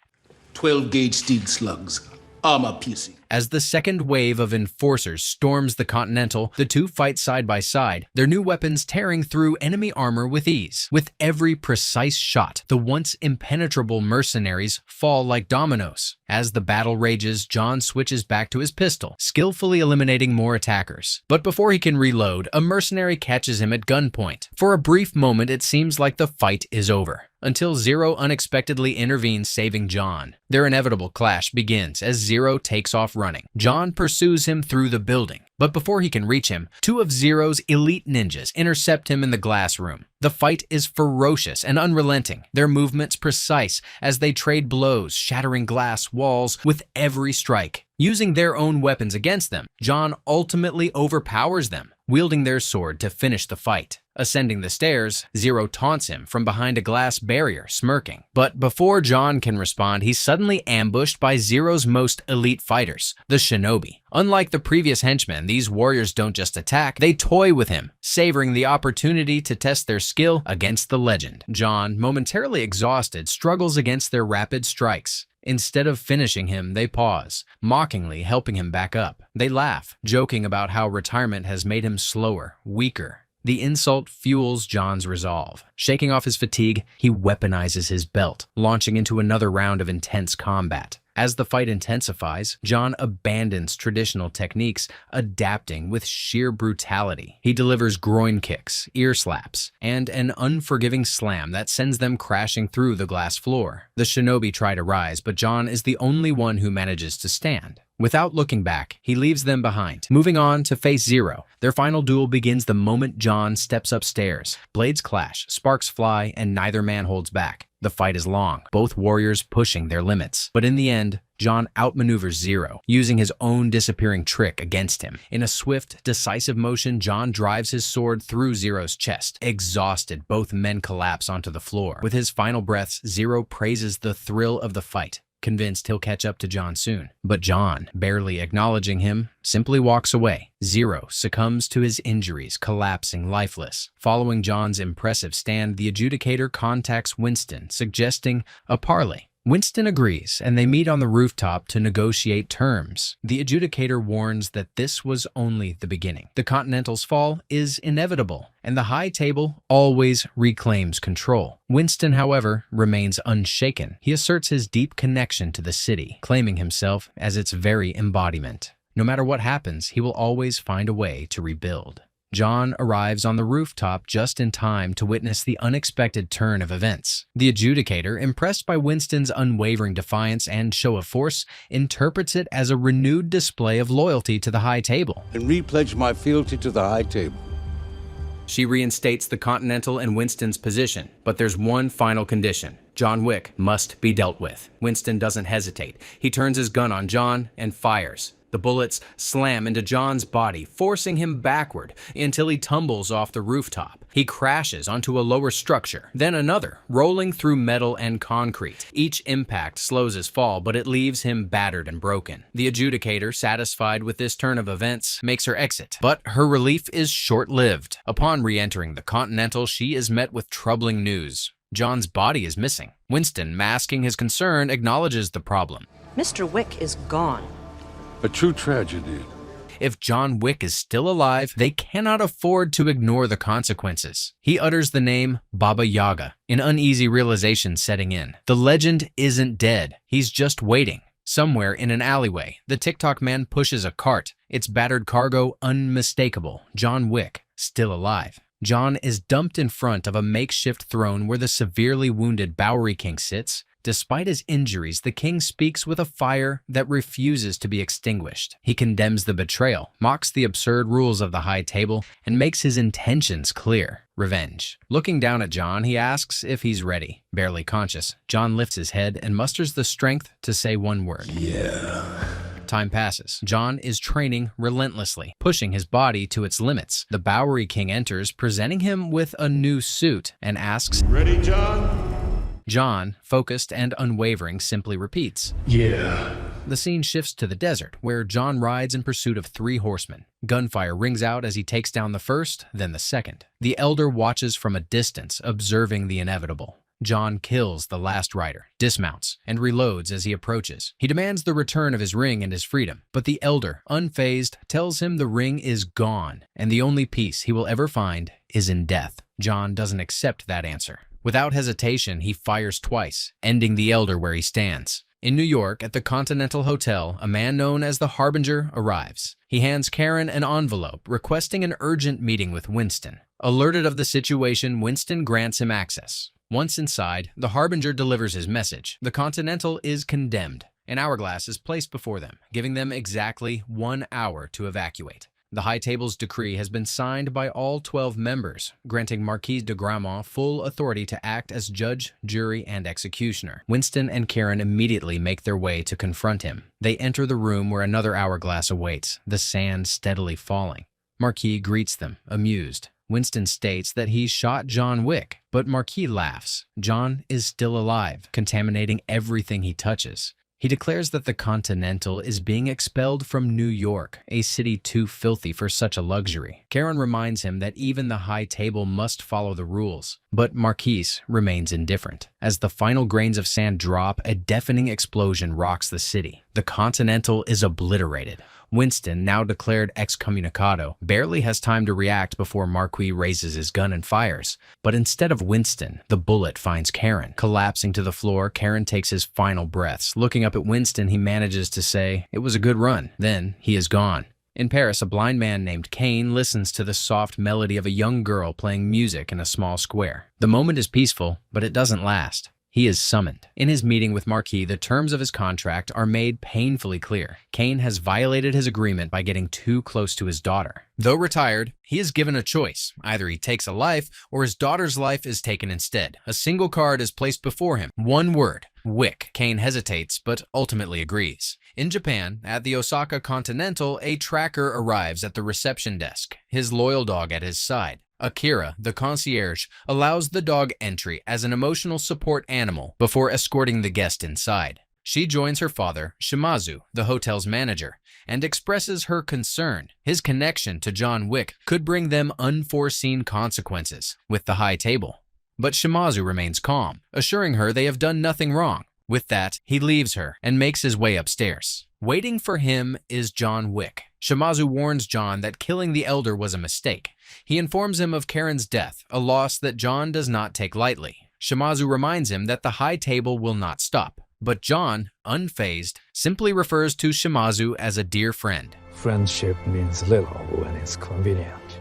12-gauge steel slugs, armor-piercing. As the second wave of enforcers storms the Continental, the two fight side by side, their new weapons tearing through enemy armor with ease. With every precise shot, the once impenetrable mercenaries fall like dominoes. As the battle rages, John switches back to his pistol, skillfully eliminating more attackers. But before he can reload, a mercenary catches him at gunpoint. For a brief moment, it seems like the fight is over, until Zero unexpectedly intervenes, saving John. Their inevitable clash begins as Zero takes off running. John pursues him through the building, but before he can reach him, two of Zero's elite ninjas intercept him in the glass room. The fight is ferocious and unrelenting, their movements precise as they trade blows, shattering glass walls with every strike. Using their own weapons against them, John ultimately overpowers them, wielding their sword to finish the fight. Ascending the stairs, Zero taunts him from behind a glass barrier, smirking. But before John can respond, he's suddenly ambushed by Zero's most elite fighters, the Shinobi. Unlike the previous henchmen, these warriors don't just attack, they toy with him, savoring the opportunity to test their skill against the legend. John, momentarily exhausted, struggles against their rapid strikes. Instead of finishing him, they pause, mockingly helping him back up. They laugh, joking about how retirement has made him slower, weaker. The insult fuels John's resolve. Shaking off his fatigue, he weaponizes his belt, launching into another round of intense combat. As the fight intensifies, John abandons traditional techniques, adapting with sheer brutality. He delivers groin kicks, ear slaps, and an unforgiving slam that sends them crashing through the glass floor. The Shinobi try to rise, but John is the only one who manages to stand. Without looking back, he leaves them behind, moving on to face Zero. Their final duel begins the moment John steps upstairs. Blades clash, sparks fly, and neither man holds back. The fight is long, both warriors pushing their limits. But in the end, John outmaneuvers Zero, using his own disappearing trick against him. In a swift, decisive motion, John drives his sword through Zero's chest. Exhausted, both men collapse onto the floor. With his final breaths, Zero praises the thrill of the fight, convinced he'll catch up to John soon. But John, barely acknowledging him, simply walks away. Zero succumbs to his injuries, collapsing lifeless. Following John's impressive stand, the adjudicator contacts Winston, suggesting a parley. Winston agrees, and they meet on the rooftop to negotiate terms. The adjudicator warns that this was only the beginning. The Continental's fall is inevitable, and the High Table always reclaims control. Winston, however, remains unshaken. He asserts his deep connection to the city, claiming himself as its very embodiment. No matter what happens, he will always find a way to rebuild. John arrives on the rooftop just in time to witness the unexpected turn of events. The adjudicator, impressed by Winston's unwavering defiance and show of force, interprets it as a renewed display of loyalty to the High Table. And repledge my fealty to the High Table. She reinstates the Continental in Winston's position, but there's one final condition. John Wick must be dealt with. Winston doesn't hesitate. He turns his gun on John and fires. The bullets slam into John's body, forcing him backward until he tumbles off the rooftop. He crashes onto a lower structure, then another, rolling through metal and concrete. Each impact slows his fall, but it leaves him battered and broken. The adjudicator, satisfied with this turn of events, makes her exit, but her relief is short-lived. Upon re-entering the Continental, she is met with troubling news. John's body is missing. Winston, masking his concern, acknowledges the problem. Mr. Wick is gone. A true tragedy. If John Wick is still alive, they cannot afford to ignore the consequences. He utters the name Baba Yaga, an uneasy realization setting in. The legend isn't dead. He's just waiting. Somewhere in an alleyway, the TikTok man pushes a cart, its battered cargo unmistakable. John Wick, still alive. John is dumped in front of a makeshift throne where the severely wounded Bowery King sits. Despite his injuries, the king speaks with a fire that refuses to be extinguished. He condemns the betrayal, mocks the absurd rules of the High Table, and makes his intentions clear: revenge. Looking down at John, he asks if he's ready. Barely conscious, John lifts his head and musters the strength to say one word. Yeah. Time passes. John is training relentlessly, pushing his body to its limits. The Bowery King enters, presenting him with a new suit, and asks, "Ready, John?" John, focused and unwavering, simply repeats, "Yeah." The scene shifts to the desert, where John rides in pursuit of 3 horsemen. Gunfire rings out as he takes down the first, then the second. The elder watches from a distance, observing the inevitable. John kills the last rider, dismounts, and reloads as he approaches. He demands the return of his ring and his freedom, but the elder, unfazed, tells him the ring is gone, and the only peace he will ever find is in death. John doesn't accept that answer. Without hesitation, he fires twice, ending the elder where he stands. In New York, at the Continental Hotel, a man known as the Harbinger arrives. He hands Karen an envelope requesting an urgent meeting with Winston. Alerted of the situation, Winston grants him access. Once inside, the Harbinger delivers his message. The Continental is condemned. An hourglass is placed before them, giving them exactly 1 hour to evacuate. The High Table's decree has been signed by all 12 members, granting Marquis de Gramont full authority to act as judge, jury, and executioner. Winston and Karen immediately make their way to confront him. They enter the room where another hourglass awaits, the sand steadily falling. Marquis greets them, amused. Winston states that he shot John Wick, but Marquis laughs. John is still alive, contaminating everything he touches. He declares that the Continental is being expelled from New York, a city too filthy for such a luxury. Karen reminds him that even the High Table must follow the rules, but Marquis remains indifferent. As the final grains of sand drop, a deafening explosion rocks the city. The Continental is obliterated. Winston, now declared excommunicado, barely has time to react before Marquis raises his gun and fires. But instead of Winston, the bullet finds Karen. Collapsing to the floor, Karen takes his final breaths. Looking up at Winston, he manages to say, "It was a good run." Then he is gone. In Paris, a blind man named Kane listens to the soft melody of a young girl playing music in a small square. The moment is peaceful, but it doesn't last. he is summoned. In his meeting with Marquis, the terms of his contract are made painfully clear. Kane has violated his agreement by getting too close to his daughter. Though retired, he is given a choice. Either he takes a life, or his daughter's life is taken instead. A single card is placed before him. One word: Wick. Kane hesitates, but ultimately agrees. In Japan, at the Osaka Continental, a tracker arrives at the reception desk, his loyal dog at his side. Akira, the concierge, allows the dog entry as an emotional support animal before escorting the guest inside. She joins her father, Shimazu, the hotel's manager, and expresses her concern. His connection to John Wick could bring them unforeseen consequences with the high table. But Shimazu remains calm, assuring her they have done nothing wrong. With that, he leaves her and makes his way upstairs. Waiting for him is John Wick. Shimazu warns John that killing the elder was a mistake. He informs him of Karen's death, a loss that John does not take lightly. Shimazu reminds him that the high table will not stop. But John, unfazed, simply refers to Shimazu as a dear friend. Friendship means little when it's convenient.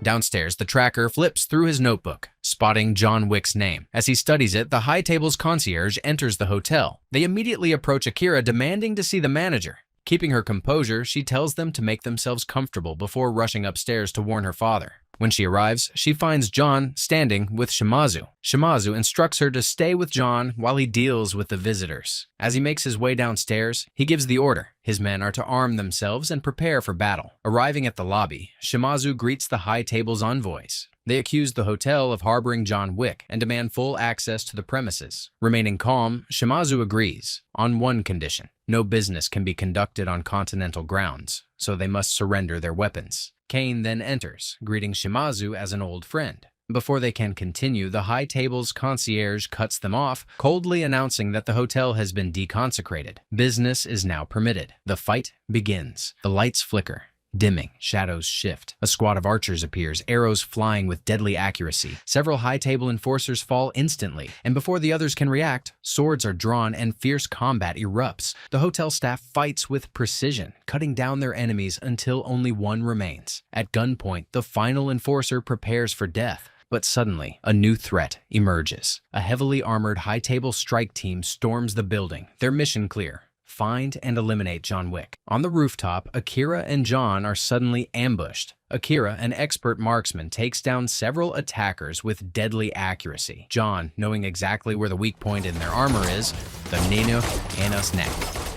Downstairs, the tracker flips through his notebook, spotting John Wick's name. As he studies it, the high table's concierge enters the hotel. They immediately approach Akira, demanding to see the manager. Keeping her composure, she tells them to make themselves comfortable before rushing upstairs to warn her father. When she arrives, she finds John standing with Shimazu. Shimazu instructs her to stay with John while he deals with the visitors. As he makes his way downstairs, he gives the order. His men are to arm themselves and prepare for battle. Arriving at the lobby, Shimazu greets the high table's envoys. They accuse the hotel of harboring John Wick and demand full access to the premises. Remaining calm, Shimazu agrees, on one condition. No business can be conducted on continental grounds, so they must surrender their weapons. Kane then enters, greeting Shimazu as an old friend. Before they can continue, the high table's concierge cuts them off, coldly announcing that the hotel has been deconsecrated. Business is now permitted. The fight begins. The lights flicker. Dimming, shadows shift. A squad of archers appears, arrows flying with deadly accuracy. Several high table enforcers fall instantly, and before the others can react, swords are drawn and fierce combat erupts. The hotel staff fights with precision, cutting down their enemies until only one remains. At gunpoint, the final enforcer prepares for death. But suddenly, a new threat emerges. A heavily armored high table strike team storms the building, their mission clear: find and eliminate John Wick. On the rooftop, Akira and John are suddenly ambushed. Akira, an expert marksman, takes down several attackers with deadly accuracy. John, knowing exactly where the weak point in their armor is, the Nino Enos neck,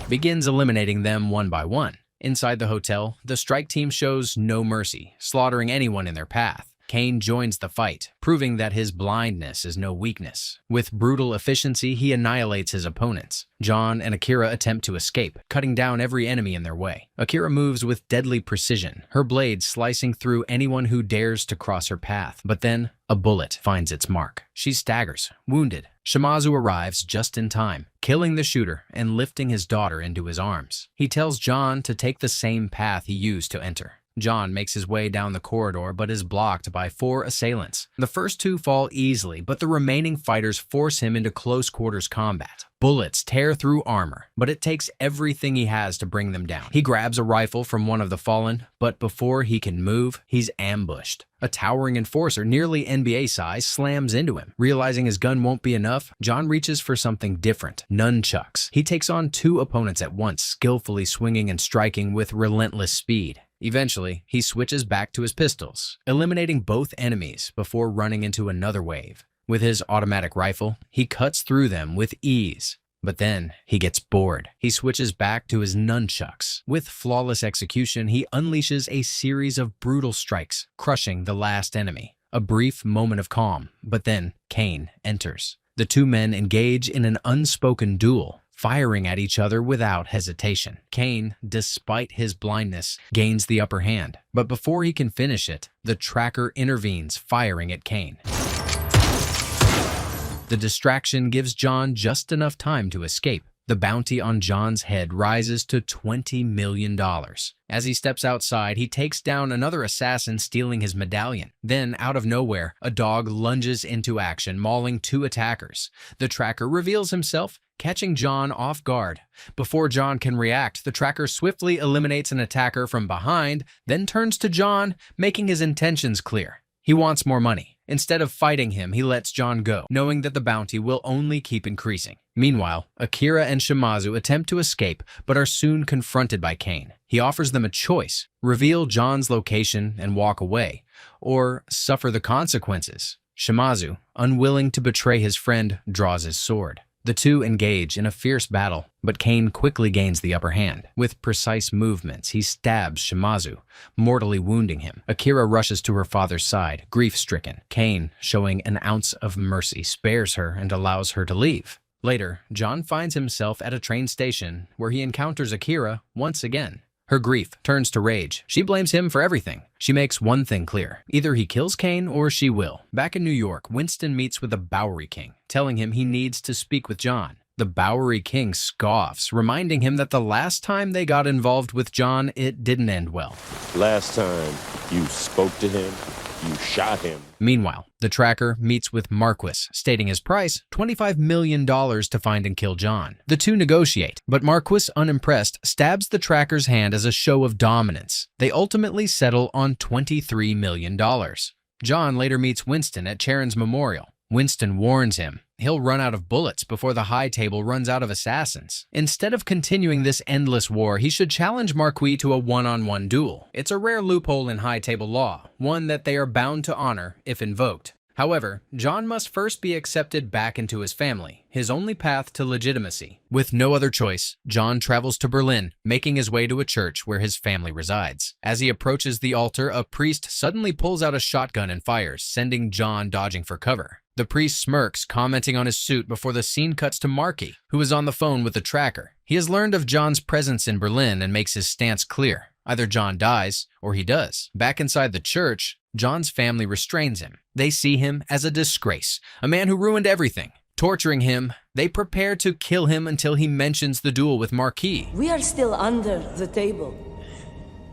begins eliminating them one by one. Inside the hotel, the strike team shows no mercy, slaughtering anyone in their path. Kane joins the fight, proving that his blindness is no weakness. With brutal efficiency, he annihilates his opponents. John and Akira attempt to escape, cutting down every enemy in their way. Akira moves with deadly precision, her blade slicing through anyone who dares to cross her path. But then, a bullet finds its mark. She staggers, wounded. Shimazu arrives just in time, killing the shooter and lifting his daughter into his arms. He tells John to take the same path he used to enter. John makes his way down the corridor but is blocked by 4 assailants. The first 2 fall easily, but the remaining fighters force him into close quarters combat. Bullets tear through armor, but it takes everything he has to bring them down. He grabs a rifle from one of the fallen, but before he can move, he's ambushed. A towering enforcer, nearly NBA size, slams into him. Realizing his gun won't be enough, John reaches for something different: nunchucks. He takes on 2 opponents at once, skillfully swinging and striking with relentless speed. Eventually, he switches back to his pistols, eliminating both enemies before running into another wave. With his automatic rifle, he cuts through them with ease. But then, he gets bored. He switches back to his nunchucks. With flawless execution, he unleashes a series of brutal strikes, crushing the last enemy. A brief moment of calm, but then Kane enters. The 2 men engage in an unspoken duel, firing at each other without hesitation. Kane, despite his blindness, gains the upper hand. But before he can finish it, the tracker intervenes, firing at Kane. The distraction gives John just enough time to escape. The bounty on John's head rises to $20 million. As he steps outside, he takes down another assassin, stealing his medallion. Then, out of nowhere, a dog lunges into action, mauling 2 attackers. The tracker reveals himself, catching John off guard. Before John can react, the tracker swiftly eliminates an attacker from behind, then turns to John, making his intentions clear. He wants more money, Instead of fighting him, he lets John go, knowing that the bounty will only keep increasing. Meanwhile, Akira and Shimazu attempt to escape, but are soon confronted by Kane. He offers them a choice: reveal John's location and walk away, or suffer the consequences. Shimazu, unwilling to betray his friend, draws his sword. The two engage in a fierce battle, but Kane quickly gains the upper hand. With precise movements, he stabs Shimazu, mortally wounding him. Akira rushes to her father's side, grief-stricken. Kane, showing an ounce of mercy, spares her and allows her to leave. Later, John finds himself at a train station where he encounters Akira once again. Her grief turns to rage. She blames him for everything. She makes one thing clear: either he kills Kane or she will. Back in New York, Winston meets with the Bowery King, telling him he needs to speak with John. The Bowery King scoffs, reminding him that the last time they got involved with John, it didn't end well. Last time you spoke to him, you shot him. Meanwhile, the tracker meets with Marquis, stating his price, $25 million to find and kill John. The two negotiate, but Marquis, unimpressed, stabs the tracker's hand as a show of dominance. They ultimately settle on $23 million. John later meets Winston at Charon's memorial. Winston warns him he'll run out of bullets before the high table runs out of assassins. Instead of continuing this endless war, he should challenge Marquis to a one-on-one duel. It's a rare loophole in high table law, one that they are bound to honor if invoked. However, John must first be accepted back into his family, his only path to legitimacy. With no other choice, John travels to Berlin, making his way to a church where his family resides. As he approaches the altar, a priest suddenly pulls out a shotgun and fires, sending John dodging for cover. The priest smirks, commenting on his suit before the scene cuts to Marky, who is on the phone with the tracker. He has learned of John's presence in Berlin and makes his stance clear. Either John dies, or he does. Back inside the church, John's family restrains him. They see him as a disgrace, a man who ruined everything. Torturing him, they prepare to kill him until he mentions the duel with Marquis. We are still under the table.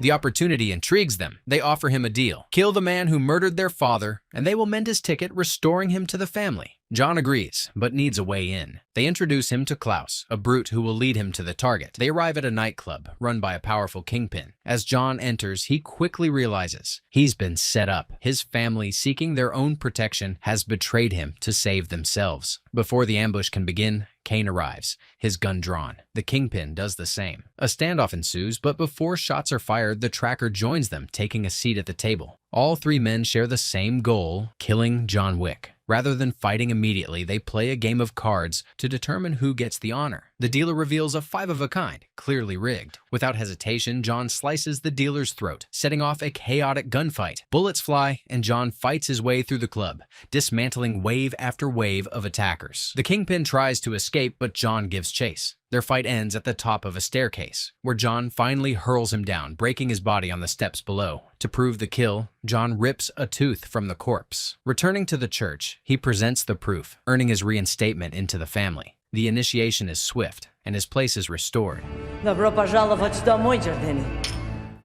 The opportunity intrigues them. They offer him a deal: kill the man who murdered their father, and they will mend his ticket, restoring him to the family. John agrees, but needs a way in. They introduce him to Klaus, a brute who will lead him to the target. They arrive at a nightclub, run by a powerful kingpin. As John enters, he quickly realizes he's been set up. His family, seeking their own protection, has betrayed him to save themselves. Before the ambush can begin, Kane arrives, his gun drawn. The kingpin does the same. A standoff ensues, but before shots are fired, the tracker joins them, taking a seat at the table. All three men share the same goal: killing John Wick. Rather than fighting immediately, they play a game of cards to determine who gets the honor. The dealer reveals a five of a kind, clearly rigged. Without hesitation, John slices the dealer's throat, setting off a chaotic gunfight. Bullets fly, and John fights his way through the club, dismantling wave after wave of attackers. The kingpin tries to escape, but John gives chase. Their fight ends at the top of a staircase, where John finally hurls him down, breaking his body on the steps below. To prove the kill, John rips a tooth from the corpse. Returning to the church, he presents the proof, earning his reinstatement into the family. The initiation is swift, and his place is restored. Добро пожаловать домой, Jardini.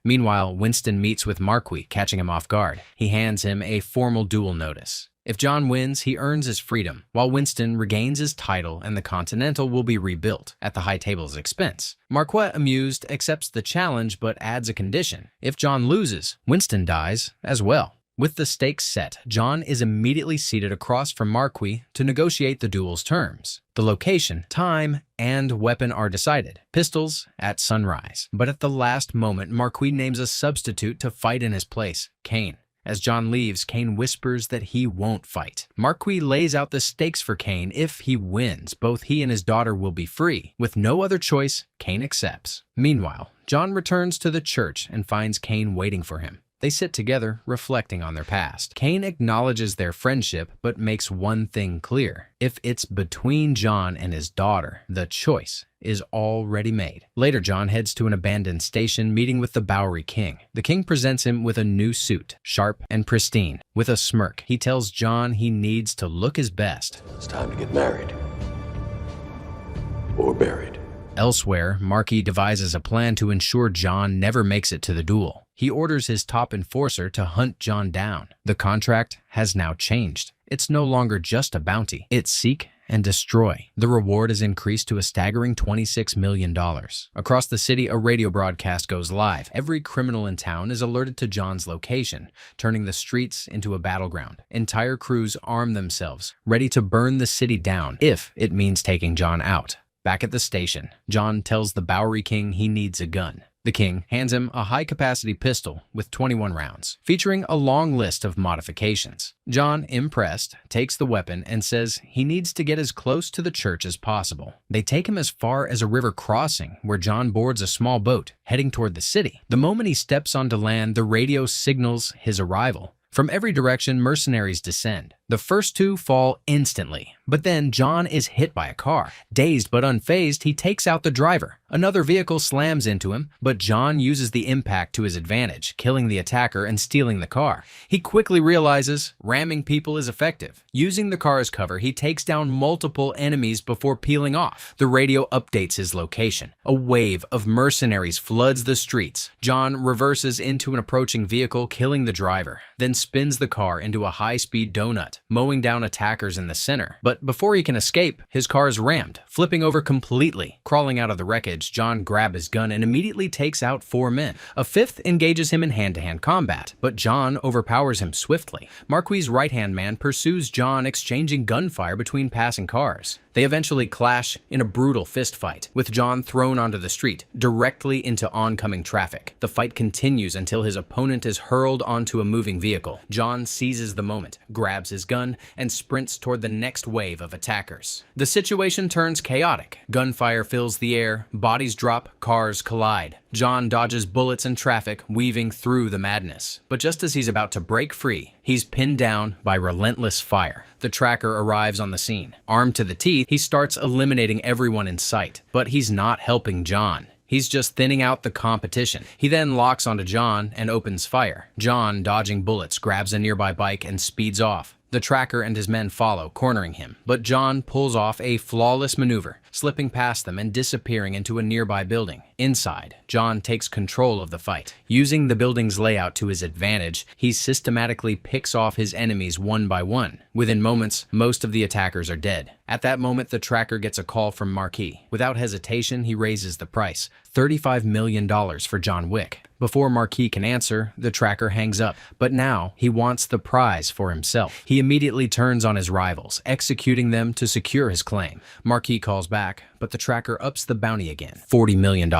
Meanwhile, Winston meets with Marquis, catching him off guard. He hands him a formal duel notice. If John wins, he earns his freedom, while Winston regains his title and the Continental will be rebuilt at the high table's expense. Marquis, amused, accepts the challenge but adds a condition: if John loses, Winston dies as well. With the stakes set, John is immediately seated across from Marquis to negotiate the duel's terms. The location, time, and weapon are decided. Pistols at sunrise. But at the last moment, Marquis names a substitute to fight in his place: Kane. As John leaves, Kane whispers that he won't fight. Marquis lays out the stakes for Kane. If he wins, both he and his daughter will be free. With no other choice, Kane accepts. Meanwhile, John returns to the church and finds Kane waiting for him. They sit together, reflecting on their past. Kane acknowledges their friendship, but makes one thing clear: if it's between John and his daughter, the choice is already made. Later, John heads to an abandoned station, meeting with the Bowery King. The king presents him with a new suit, sharp and pristine. With a smirk, he tells John he needs to look his best. It's time to get married. Or buried. Elsewhere, Marquis devises a plan to ensure John never makes it to the duel. He orders his top enforcer to hunt John down. The contract has now changed. It's no longer just a bounty. It's seek and destroy. The reward is increased to a staggering $26 million. Across the city, a radio broadcast goes live. Every criminal in town is alerted to John's location, turning the streets into a battleground. Entire crews arm themselves, ready to burn the city down if it means taking John out. Back at the station, John tells the Bowery King he needs a gun. The king hands him a high-capacity pistol with 21 rounds, featuring a long list of modifications. John, impressed, takes the weapon and says he needs to get as close to the church as possible. They take him as far as a river crossing, where John boards a small boat, heading toward the city. The moment he steps onto land, the radio signals his arrival. From every direction, mercenaries descend. The first two fall instantly, but then John is hit by a car. Dazed but unfazed, he takes out the driver. Another vehicle slams into him, but John uses the impact to his advantage, killing the attacker and stealing the car. He quickly realizes ramming people is effective. Using the car as cover, he takes down multiple enemies before peeling off. The radio updates his location. A wave of mercenaries floods the streets. John reverses into an approaching vehicle, killing the driver, then spins the car into a high-speed donut, mowing down attackers in the center. But before he can escape, his car is rammed, flipping over completely. Crawling out of the wreckage, John grabs his gun and immediately takes out 4 men. A fifth engages him in hand-to-hand combat, but John overpowers him swiftly. Marquis' right-hand man pursues John, exchanging gunfire between passing cars. They eventually clash in a brutal fistfight, with John thrown onto the street, directly into oncoming traffic. The fight continues until his opponent is hurled onto a moving vehicle. John seizes the moment, grabs his gun, and sprints toward the next wave of attackers. The situation turns chaotic. Gunfire fills the air, bodies drop, cars collide. John dodges bullets and traffic, weaving through the madness. But just as he's about to break free, he's pinned down by relentless fire. The tracker arrives on the scene. Armed to the teeth, he starts eliminating everyone in sight. But he's not helping John. He's just thinning out the competition. He then locks onto John and opens fire. John, dodging bullets, grabs a nearby bike and speeds off. The tracker and his men follow, cornering him. But John pulls off a flawless maneuver, slipping past them and disappearing into a nearby building. Inside, John takes control of the fight. Using the building's layout to his advantage, he systematically picks off his enemies one by one. Within moments, most of the attackers are dead. At that moment, the tracker gets a call from Marquis. Without hesitation, he raises the price, $35 million for John Wick. Before Marquis can answer, the tracker hangs up. But now, he wants the prize for himself. He immediately turns on his rivals, executing them to secure his claim. Marquis calls back, but the tracker ups the bounty again, $40 million.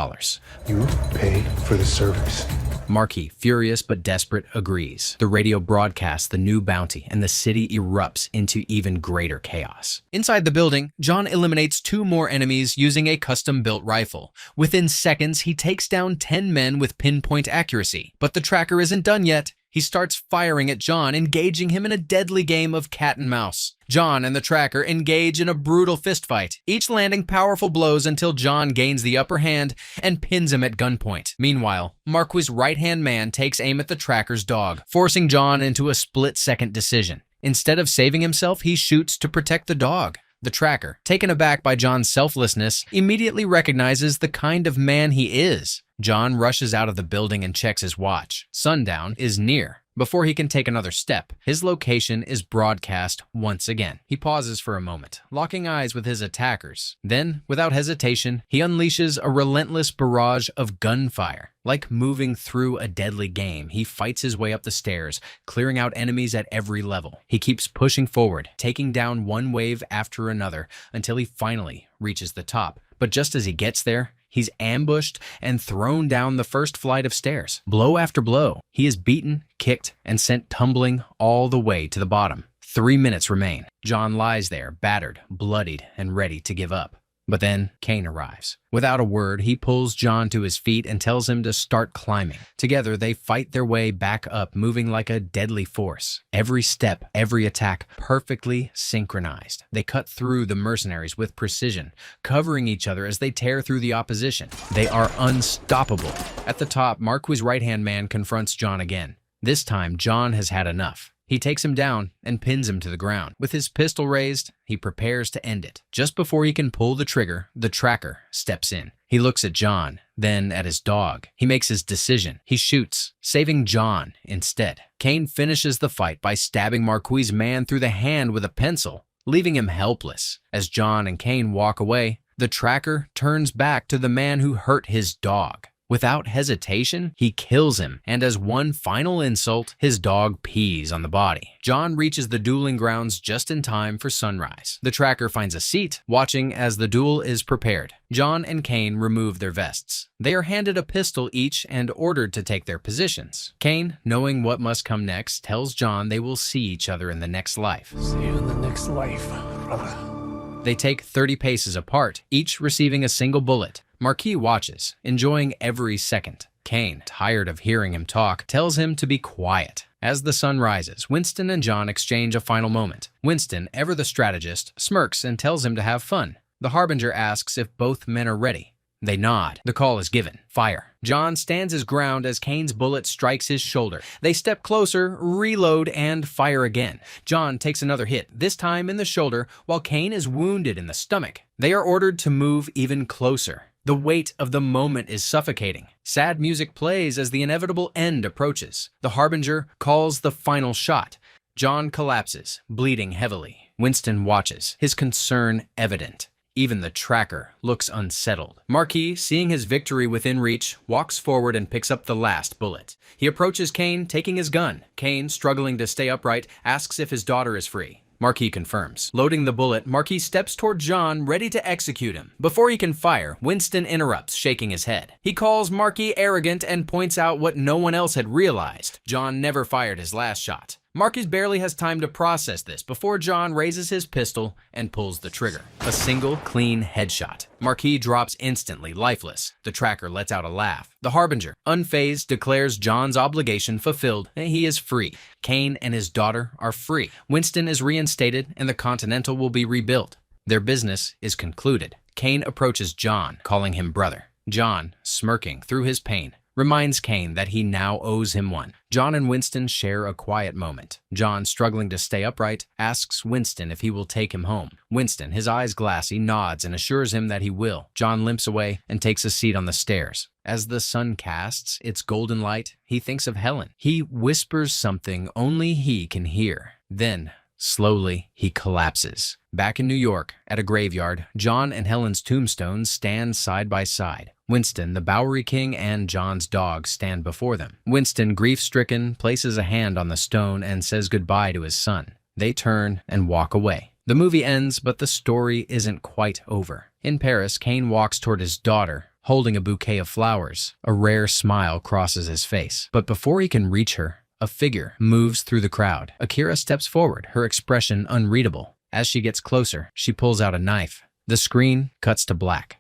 You pay for the service. Marquis, furious but desperate, agrees. The radio broadcasts the new bounty, and the city erupts into even greater chaos. Inside the building, John eliminates 2 more enemies using a custom-built rifle. Within seconds, he takes down 10 men with pinpoint accuracy. But the tracker isn't done yet. He starts firing at John, engaging him in a deadly game of cat and mouse. John and the tracker engage in a brutal fistfight, each landing powerful blows until John gains the upper hand and pins him at gunpoint. Meanwhile, Marquis' right-hand man takes aim at the tracker's dog, forcing John into a split-second decision. Instead of saving himself, he shoots to protect the dog. The tracker, taken aback by John's selflessness, immediately recognizes the kind of man he is. John rushes out of the building and checks his watch. Sundown is near. Before he can take another step, his location is broadcast once again. He pauses for a moment, locking eyes with his attackers. Then, without hesitation, he unleashes a relentless barrage of gunfire. Like moving through a deadly game, he fights his way up the stairs, clearing out enemies at every level. He keeps pushing forward, taking down one wave after another until he finally reaches the top. But just as he gets there, he's ambushed and thrown down the first flight of stairs. Blow after blow, he is beaten, kicked, and sent tumbling all the way to the bottom. 3 minutes remain. John lies there, battered, bloodied, and ready to give up. But then Kane arrives. Without a word, he pulls John to his feet and tells him to start climbing. Together, they fight their way back up, moving like a deadly force. Every step, every attack, perfectly synchronized. They cut through the mercenaries with precision, covering each other as they tear through the opposition. They are unstoppable. At the top, Marquis' right-hand man confronts John again. This time, John has had enough. He takes him down and pins him to the ground. With his pistol raised, he prepares to end it. Just before he can pull the trigger, the tracker steps in. He looks at John, then at his dog. He makes his decision. He shoots, saving John instead. Kane finishes the fight by stabbing Marquis' man through the hand with a pencil, leaving him helpless. As John and Kane walk away, the tracker turns back to the man who hurt his dog. Without hesitation, he kills him, and as one final insult, his dog pees on the body. John reaches the dueling grounds just in time for sunrise. The tracker finds a seat, watching as the duel is prepared. John and Kane remove their vests. They are handed a pistol each and ordered to take their positions. Kane, knowing what must come next, tells John they will see each other in the next life. See you in the next life, brother. They take 30 paces apart, each receiving a single bullet. Marquis watches, enjoying every second. Kane, tired of hearing him talk, tells him to be quiet. As the sun rises, Winston and John exchange a final moment. Winston, ever the strategist, smirks and tells him to have fun. The Harbinger asks if both men are ready. They nod. The call is given. Fire. John stands his ground as Kane's bullet strikes his shoulder. They step closer, reload, and fire again. John takes another hit, this time in the shoulder, while Kane is wounded in the stomach. They are ordered to move even closer. The weight of the moment is suffocating. Sad music plays as the inevitable end approaches. The Harbinger calls the final shot. John collapses, bleeding heavily. Winston watches, his concern evident. Even the tracker looks unsettled. Marquis, seeing his victory within reach, walks forward and picks up the last bullet. He approaches Kane, taking his gun. Kane, struggling to stay upright, asks if his daughter is free. Marquis confirms. Loading the bullet, Marquis steps toward John, ready to execute him. Before he can fire, Winston interrupts, shaking his head. He calls Marquis arrogant and points out what no one else had realized. John never fired his last shot. Marquis barely has time to process this before John raises his pistol and pulls the trigger. A single, clean headshot. Marquis drops instantly, lifeless. The tracker lets out a laugh. The Harbinger, unfazed, declares John's obligation fulfilled and he is free. Kane and his daughter are free. Winston is reinstated and the Continental will be rebuilt. Their business is concluded. Kane approaches John, calling him brother. John, smirking through his pain, reminds Kane that he now owes him one. John and Winston share a quiet moment. John, struggling to stay upright, asks Winston if he will take him home. Winston, his eyes glassy, nods and assures him that he will. John limps away and takes a seat on the stairs. As the sun casts its golden light, he thinks of Helen. He whispers something only he can hear. Then, slowly, he collapses. Back in New York, at a graveyard, John and Helen's tombstones stand side by side. Winston, the Bowery King, and John's dog stand before them. Winston, grief-stricken, places a hand on the stone and says goodbye to his son. They turn and walk away. The movie ends, but the story isn't quite over. In Paris, Kane walks toward his daughter, holding a bouquet of flowers. A rare smile crosses his face. But before he can reach her, a figure moves through the crowd. Akira steps forward, her expression unreadable. As she gets closer, she pulls out a knife. The screen cuts to black.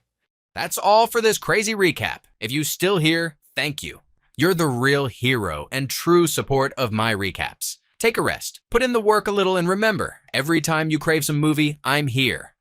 That's all for this crazy recap. If you're still here, thank you. You're the real hero and true support of my recaps. Take a rest, put in the work a little, and remember, every time you crave some movie, I'm here.